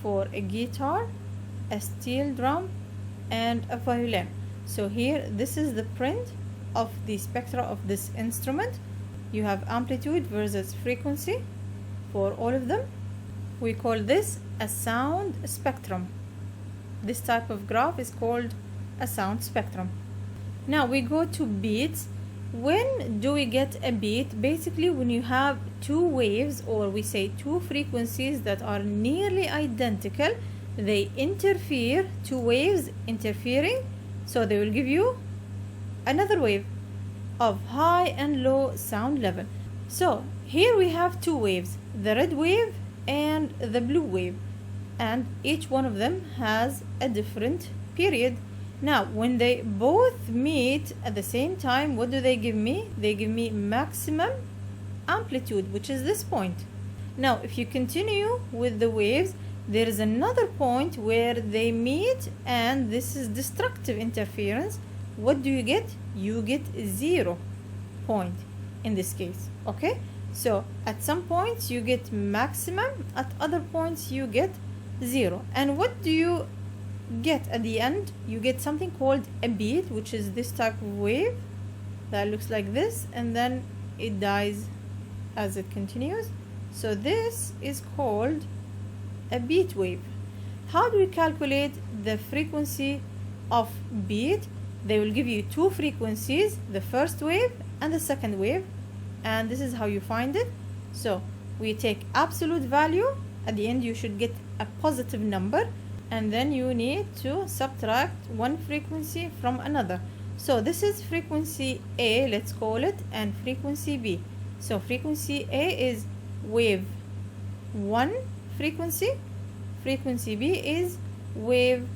for a guitar, a steel drum, and a violin. So here, this is the print of the spectra of this instrument. You have amplitude versus frequency for all of them. We call this a sound spectrum. This type of graph is called a sound spectrum. Now we go to beats. When do we get a beat? Basically, when you have two waves, or we say two frequencies that are nearly identical, they interfere, two waves interfering, so they will give you another wave of high and low sound level. So here we have two waves, the red wave and the blue wave, and each one of them has a different period. Now when they both meet at the same time, what do they give me? They give me maximum amplitude, which is this point. Now if you continue with the waves, there is another point where they meet, and this is destructive interference. What do you get? You get 0 point in this case. Okay, so at some points you get maximum, at other points you get 0. And what do you get at the end? You get something called a beat, which is this type of wave that looks like this, and then it dies as it continues. So this is called a beat wave. How do we calculate the frequency of beat? They will give you two frequencies, the first wave and the second wave, and this is how you find it. So we take absolute value. At the end you should get a positive number, and then you need to subtract one frequency from another. So this is frequency A, let's call it, and frequency B. So frequency A is wave 1 frequency, frequency B is wave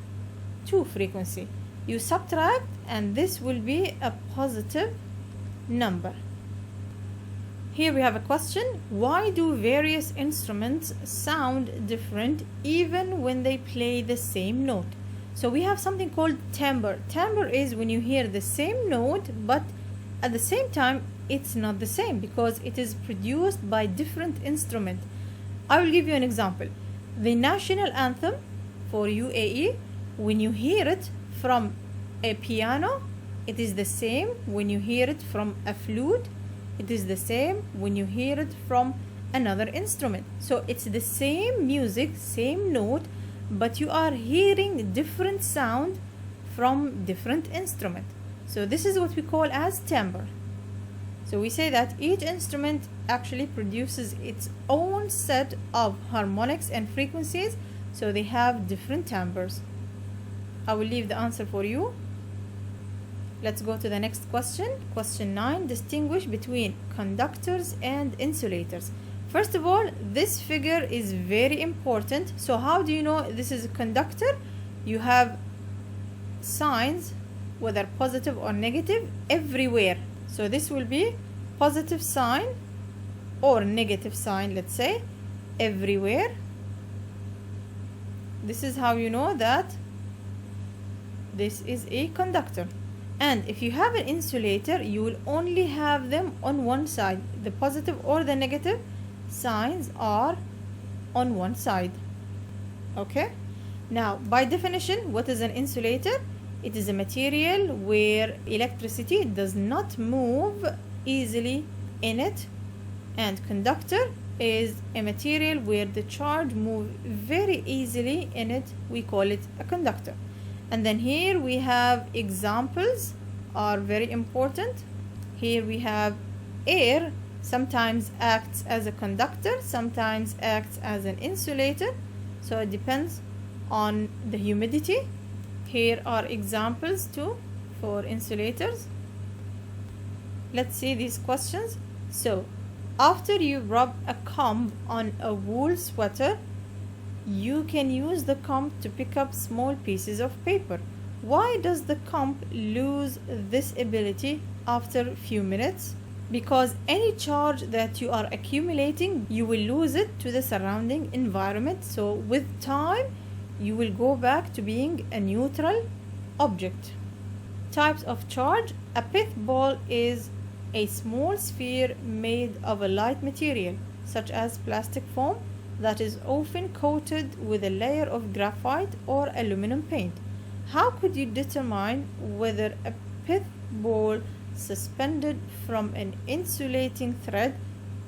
2 frequency. You subtract, and this will be a positive number. Here we have a question: why do various instruments sound different even when they play the same note? So we have something called timbre. Timbre is when you hear the same note but at the same time it's not the same because it is produced by different instruments. I will give you an example. The national anthem for UAE, when you hear it from a piano, it is the same when you hear it from a flute. It is the same when you hear it from another instrument. So it's the same music, same note, but you are hearing different sound from different instrument. So this is what we call as timbre. So we say that each instrument actually produces its own set of harmonics and frequencies, so they have different timbres. I will leave the answer for you. Let's go to the next question. Question 9. Distinguish between conductors and insulators. First of all, this figure is very important. So how do you know this is a conductor? You have signs, whether positive or negative, everywhere. So this will be positive sign or negative sign, let's say, everywhere. This is how you know that this is a conductor. And if you have an insulator, you will only have them on one side. The positive or the negative signs are on one side. Okay? Now, by definition, what is an insulator? It is a material where electricity does not move easily in it, and conductor is a material where the charge moves very easily in it. We call it a conductor. And then here we have examples are very important. Here we have air sometimes acts as a conductor, sometimes acts as an insulator, so it depends on the humidity. Here are examples too for insulators. Let's see these questions. So after you rub a comb on a wool sweater, you can use the comb to pick up small pieces of paper. Why does the comb lose this ability after a few minutes? Because any charge that you are accumulating, you will lose it to the surrounding environment. So with time, you will go back to being a neutral object. Types of charge. A pith ball is a small sphere made of a light material, such as plastic foam, that is often coated with a layer of graphite or aluminum paint. How could you determine whether a pith ball suspended from an insulating thread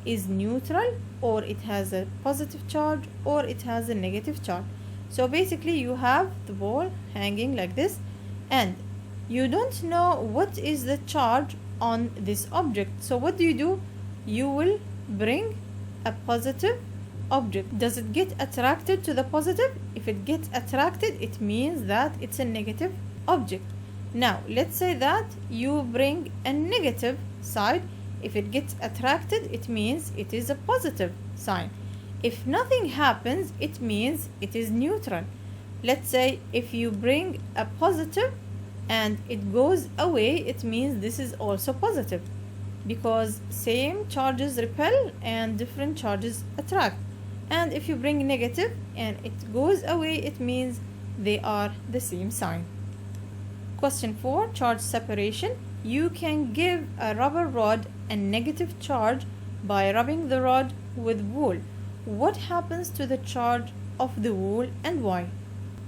is neutral, or it has a positive charge, or it has a negative charge? So basically you have the ball hanging like this, and you don't know what is the charge on this object. So what do? You will bring a positive object. Does it get attracted to the positive? If it gets attracted, it means that it's a negative object. Now let's say that you bring a negative side. If it gets attracted, it means it is a positive sign. If nothing happens, it means it is neutral. Let's say if you bring a positive and it goes away, it means this is also positive, because same charges repel and different charges attract. And if you bring negative and it goes away, it means they are the same sign. Question 4. Charge separation. You can give a rubber rod a negative charge by rubbing the rod with wool. What happens to the charge of the wool and why?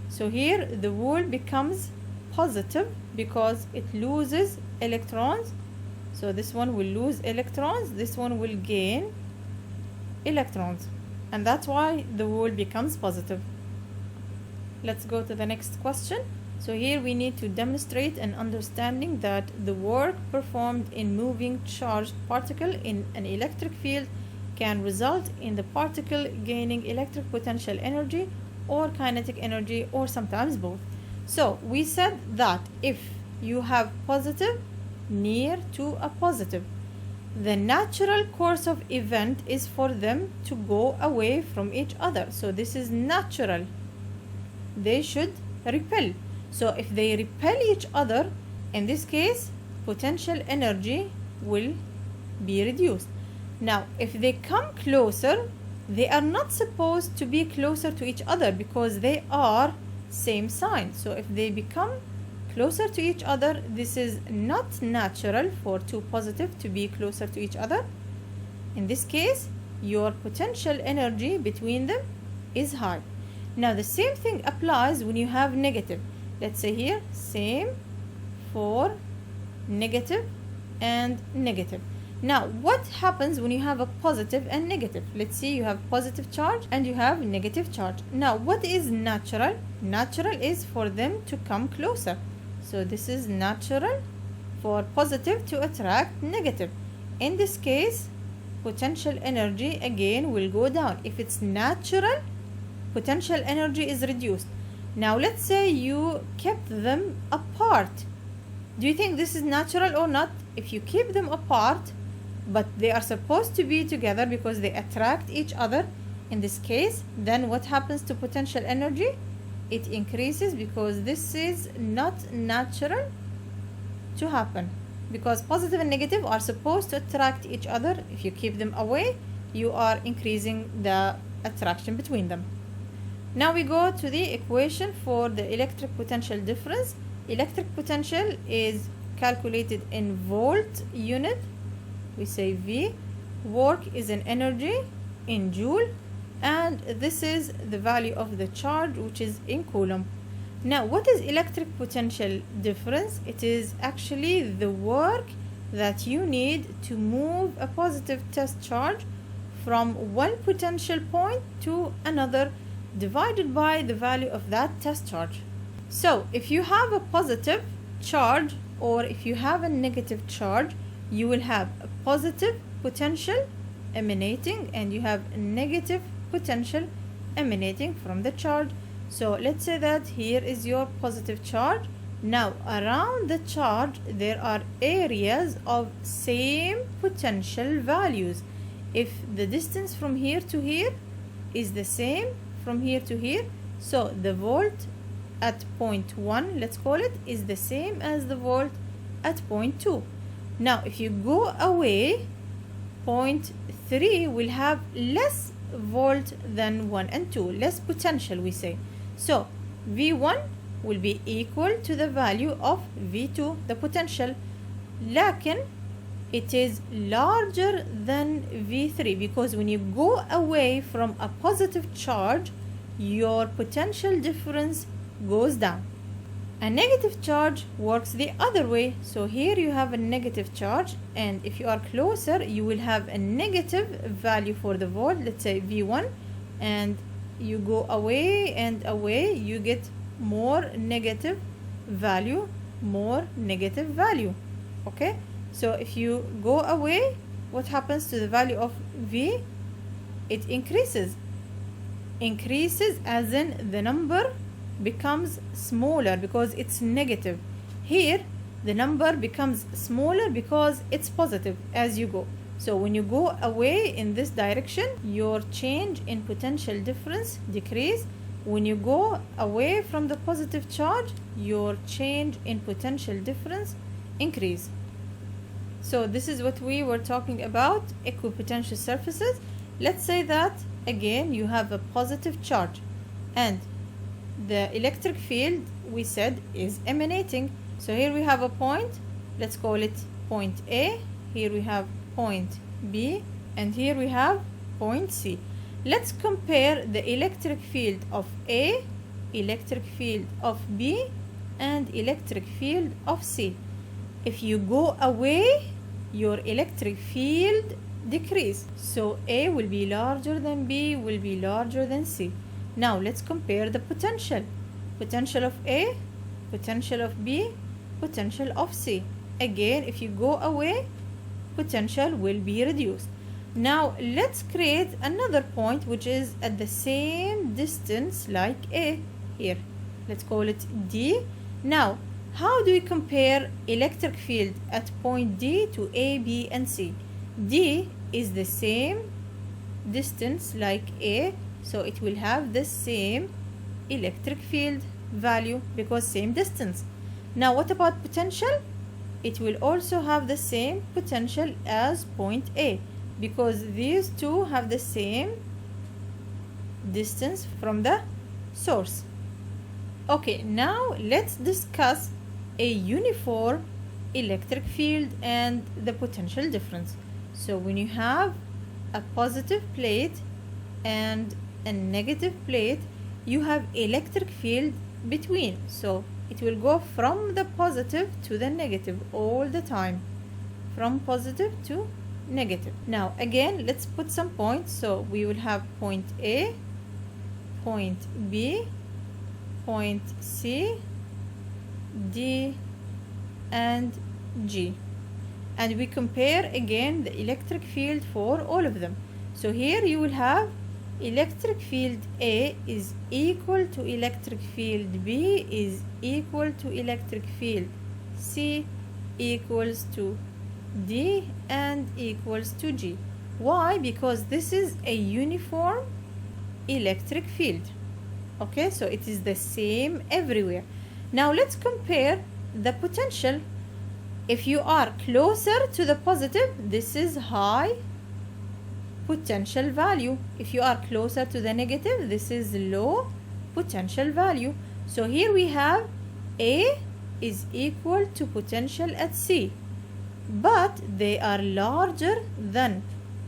So here the wool becomes positive because it loses electrons. So this one will lose electrons, this one will gain electrons, and that's why the wool becomes positive. Let's go to the next question. So here we need to demonstrate an understanding that the work performed in moving charged particle in an electric field can result in the particle gaining electric potential energy or kinetic energy, or sometimes both. So we said that if you have positive near to a positive, the natural course of event is for them to go away from each other. So this is natural. They should repel. So if they repel each other, in this case, potential energy will be reduced. Now, if they come closer, they are not supposed to be closer to each other because they are same sign. So if they become closer to each other. This is not natural for two positive to be closer to each other. In this case, your potential energy between them is high. Now the same thing applies when you have negative. Let's say here, same for negative and negative. Now what happens when you have a positive and negative? Let's see, you have positive charge and you have negative charge. Now what is natural? Natural is for them to come closer. So this is natural for positive to attract negative. In this case, potential energy again will go down. If it's natural, potential energy is reduced. Now let's say you kept them apart. Do you think this is natural or not? If you keep them apart, but they are supposed to be together because they attract each other, in this case, then what happens to potential energy? It increases because this is not natural to happen. Because positive and negative are supposed to attract each other. If you keep them away, you are increasing the attraction between them. Now we go to the equation for the electric potential difference. Electric potential is calculated in volt unit. We say V. Work is in energy in joule, and this is the value of the charge, which is in coulomb. Now what is electric potential difference? It is actually the work that you need to move a positive test charge from one potential point to another, divided by the value of that test charge. So if you have a positive charge or if you have a negative charge, you will have a positive potential emanating and you have a negative potential emanating from the charge. So let's say that here is your positive charge. Now around the charge there are areas of same potential values. If the distance from here to here is the same from here to here, so the volt at point 1, let's call it, is the same as the volt at point 2. Now if you go away, point 3 will have less volt than 1 and 2, less potential we say. So V1 will be equal to the value of V2, the potential, لكن it is larger than V3 because when you go away from a positive charge, your potential difference goes down. A negative charge works the other way. So here you have a negative charge, and if you are closer, you will have a negative value for the volt, let's say V1, and you go away and away, you get more negative value, more negative value. Okay, so if you go away, what happens to the value of V? It increases as in the number becomes smaller because it's negative. Here the number becomes smaller because it's positive as you go. So when you go away in this direction, your change in potential difference decrease. When you go away from the positive charge, your change in potential difference increase. So this is what we were talking about, equipotential surfaces. Let's say that again you have a positive charge and the electric field we said is emanating. So here we have a point, let's call it point A, here we have point B, and here we have point C. Let's compare the electric field of A, electric field of B, and electric field of C. If you go away, your electric field decrease. So A will be larger than B, will be larger than C. Now let's compare the potential. Potential of A, potential of B, potential of C. Again, if you go away, potential will be reduced. Now let's create another point which is at the same distance like A here. Let's call it D. Now, how do we compare electric field at point D to A, B, and C? D is the same distance like A, so it will have the same electric field value because same distance. Now what about potential? It will also have the same potential as point A because these two have the same distance from the source. Okay, now let's discuss a uniform electric field and the potential difference. So when you have a positive plate and a negative plate, you have electric field between, so it will go from the positive to the negative all the time, from positive to negative. Now again, let's put some points. So we will have point A, point B, point C, D, and G, and we compare again the electric field for all of them. So here you will have electric field A is equal to electric field B is equal to electric field C equals to D and equals to G. Why? Because this is a uniform electric field. Okay, so it is the same everywhere. Now let's compare the potential. If you are closer to the positive, this is high potential value. If you are closer to the negative, this is low potential value. So here we have A is equal to potential at C, but they are larger than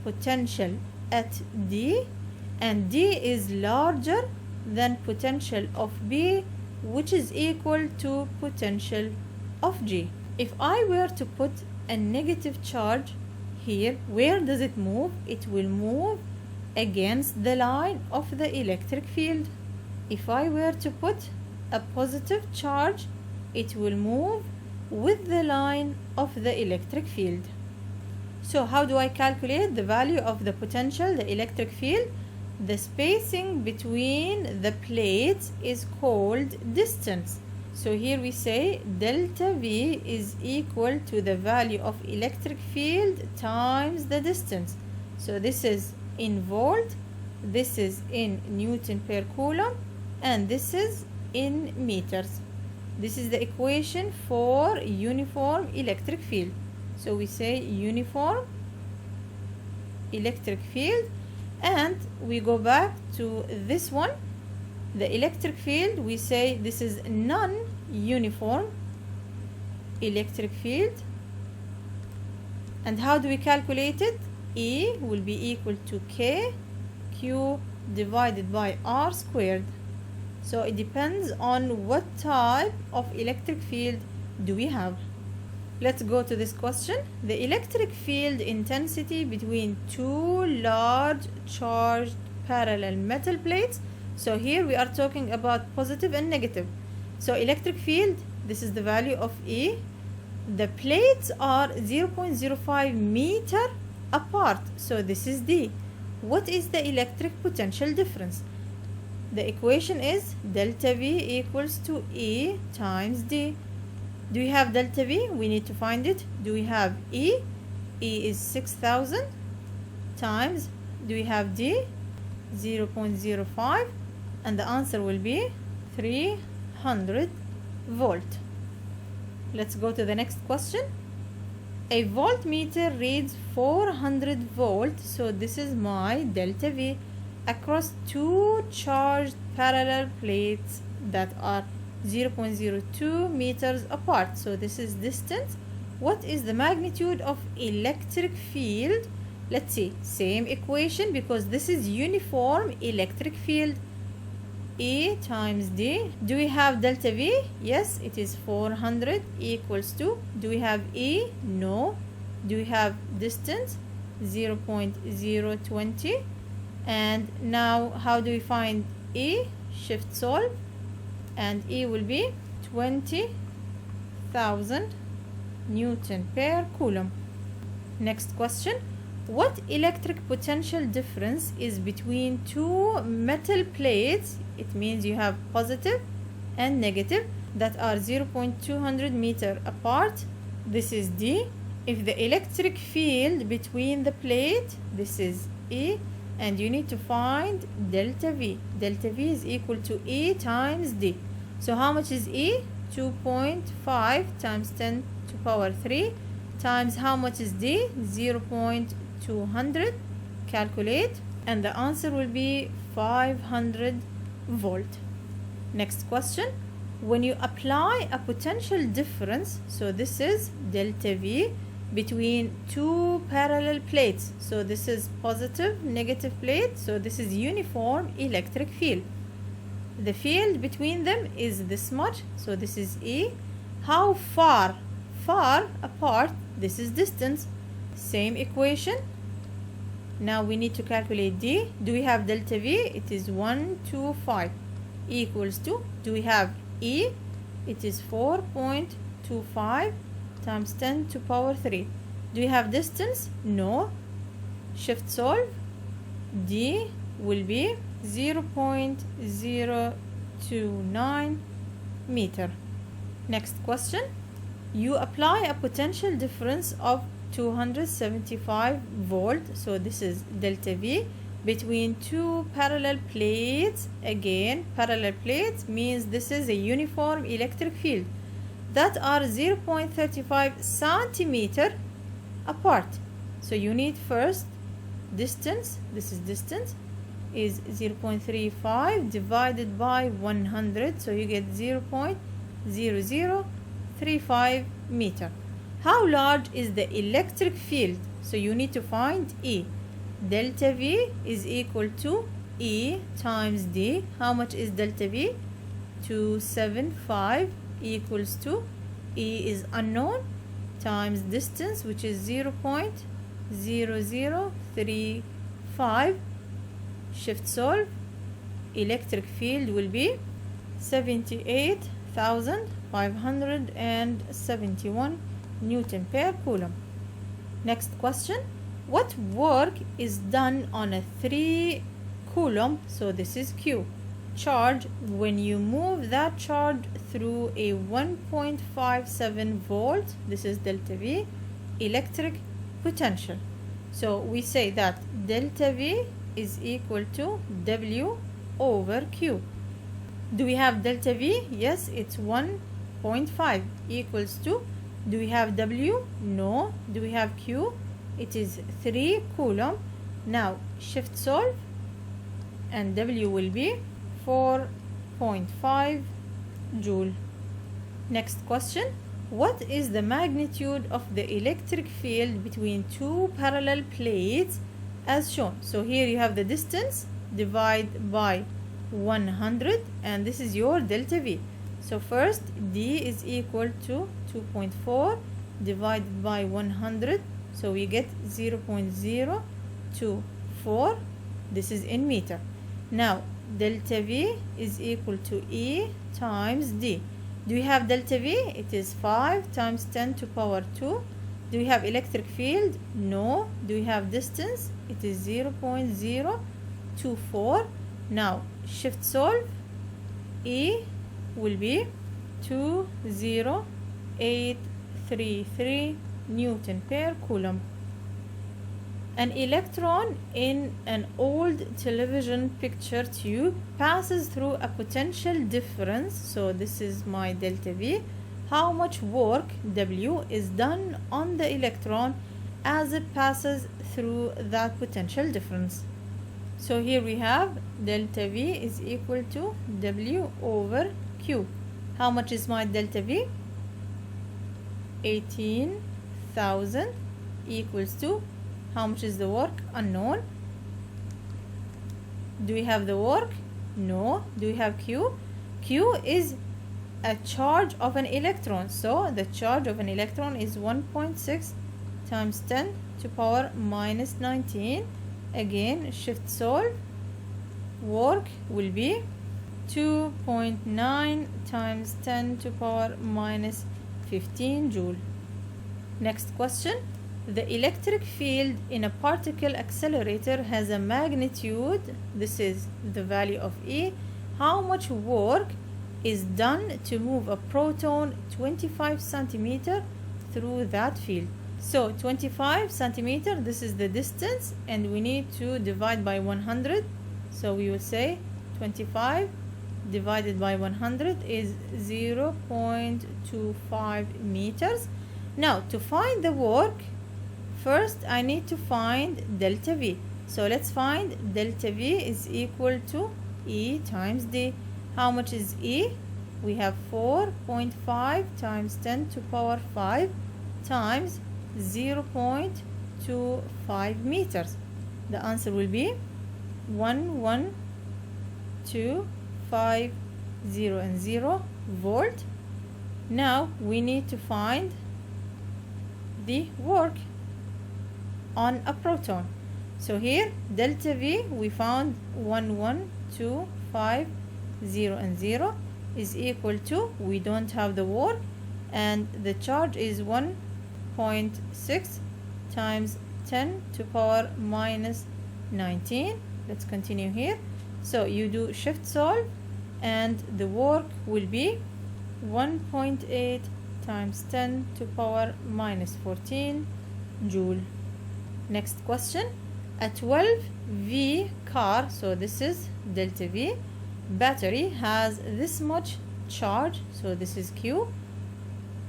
potential at D, and D is larger than potential of B, which is equal to potential of G. If I were to put a negative charge here, where does it move? It will move against the line of the electric field. If I were to put a positive charge, it will move with the line of the electric field. So how do I calculate the value of the potential, the electric field? The spacing between the plates is called distance. So here we say delta V is equal to the value of electric field times the distance. So this is in volt, this is in Newton per coulomb, and this is in meters. This is the equation for uniform electric field. So we say uniform electric field, and we go back to this one. The electric field, we say this is non-uniform electric field. And how do we calculate it? E will be equal to K Q divided by R squared. So it depends on what type of electric field do we have. Let's go to this question. The electric field intensity between two large charged parallel metal plates. So here we are talking about positive and negative. So electric field, this is the value of E. The plates are 0.05 meter apart. So this is D. What is the electric potential difference? The equation is delta V equals to E times D. Do we have delta V? We need to find it. Do we have E? E is 6,000 times. Do we have D? 0.05. And the answer will be 300 volt. Let's go to the next question. A voltmeter reads 400 volt, so this is my delta V, across two charged parallel plates that are 0.02 meters apart. So this is distance. What is the magnitude of electric field? Let's see, same equation, because this is uniform electric field. E times D. Do we have delta V? Yes, it is 400 equals to. Do we have E? No. Do we have distance? 0.020. And now how do we find E? Shift solve, and E will be 20,000 Newton per coulomb. Next question. What electric potential difference is between two metal plates? It means you have positive and negative that are 0.200 meter apart. This is D. If the electric field between the plate, this is E, and you need to find delta V. Delta V is equal to E times D. So how much is E? 2.5 times 10 to power 3 times how much is D? 0.200. Calculate, and the answer will be 500 volt. Next question. when you apply a potential difference, so this is delta V between two parallel plates, so this is positive negative plate, so this is uniform electric field. The field between them is this much, so this is E. How far apart? This is distance. Same equation. Now we need to calculate D. Do we have delta V? It is 125 equals to, do we have E? It is 4.25 times 10 to power 3. Do we have distance? No. Shift solve. D will be 0.029 meter. Next question. You apply a potential difference of 275 volt, so this is delta V, between two parallel plates. Again, parallel plates means this is a uniform electric field that are 0.35 centimeter apart. So you need first distance, this is distance, is 0.35 divided by 100, so you get 0.0035 meter. How large is the electric field? So you need to find E. Delta V is equal to E times D. How much is delta V? 275 equals to E is unknown times distance, which is 0.0035. Shift solve. Electric field will be 78,571 Newton per Coulomb. Next question. What work is done on a 3 Coulomb, so this is Q, charge when you move that charge through a 1.57 volt, this is delta V, electric potential? So we say that delta V is equal to W over Q. Do we have delta V? Yes, it's 1.5 equals to, do we have W? No. Do we have Q? It is 3 Coulomb. Now shift solve and W will be 4.5 joule. Next question. What is the magnitude of the electric field between two parallel plates as shown? So here you have the distance, divide by 100, and this is your delta V. So first D is equal to 2.4 divided by 100, so we get 0.024. This is in meter. Now delta V is equal to E times D. Do we have delta V? It is 5 times 10 to power 2. Do we have electric field? No. Do we have distance? It is 0.024. Now shift solve. E will be 20833 Newton per Coulomb. An electron in an old television picture tube passes through a potential difference, so this is my delta V. How much work, W, is done on the electron as it passes through that potential difference? So here we have delta V is equal to W over Q. How much is my delta V? 18,000 equals to, how much is the work? Unknown. Do we have the work? No. Do we have Q? Q is a charge of an electron, so the charge of an electron is 1.6 times 10 to power minus 19. Again shift solve. Work will be 2.9 times 10 to power minus 15 joule. Next question. The electric field in a particle accelerator has a magnitude, this is the value of E. How much work is done to move a proton 25 centimeter through that field? So 25 centimeter, this is the distance, and we need to divide by 100. So we will say 25 divided by 100 is 0.25 meters. Now to find the work, first I need to find delta V. So let's find delta V is equal to E times D. How much is E? we have 4.5 times 10 to power 5 times 0.25 meters. The answer will be 11250 and 0 volt. Now we need to find the work on a proton. So here delta V, we found 11250 and 0 is equal to, we don't have the work, and the charge is 1.6 times 10 to power minus 19. Let's continue here. So you do shift solve and the work will be 1.8 times 10 to power minus 14 joule. Next question. A 12V car, so this is delta V, battery has this much charge, so this is Q,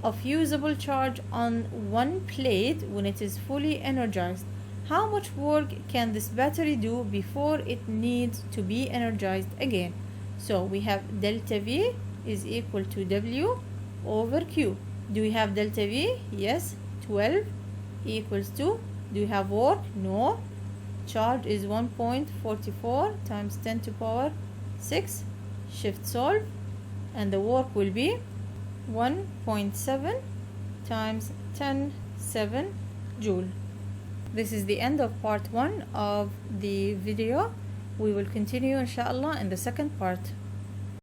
of usable charge on one plate when it is fully energized. How much work can this battery do before it needs to be energized again? So we have delta V is equal to W over Q. Do we have delta V? Yes. 12 equals to, do we have work? No. Charge is 1.44 times 10 to power 6. Shift solve and the work will be 1.7 times 10.7 joule. This is the end of part 1 of the video. We will continue inshallah in the second part.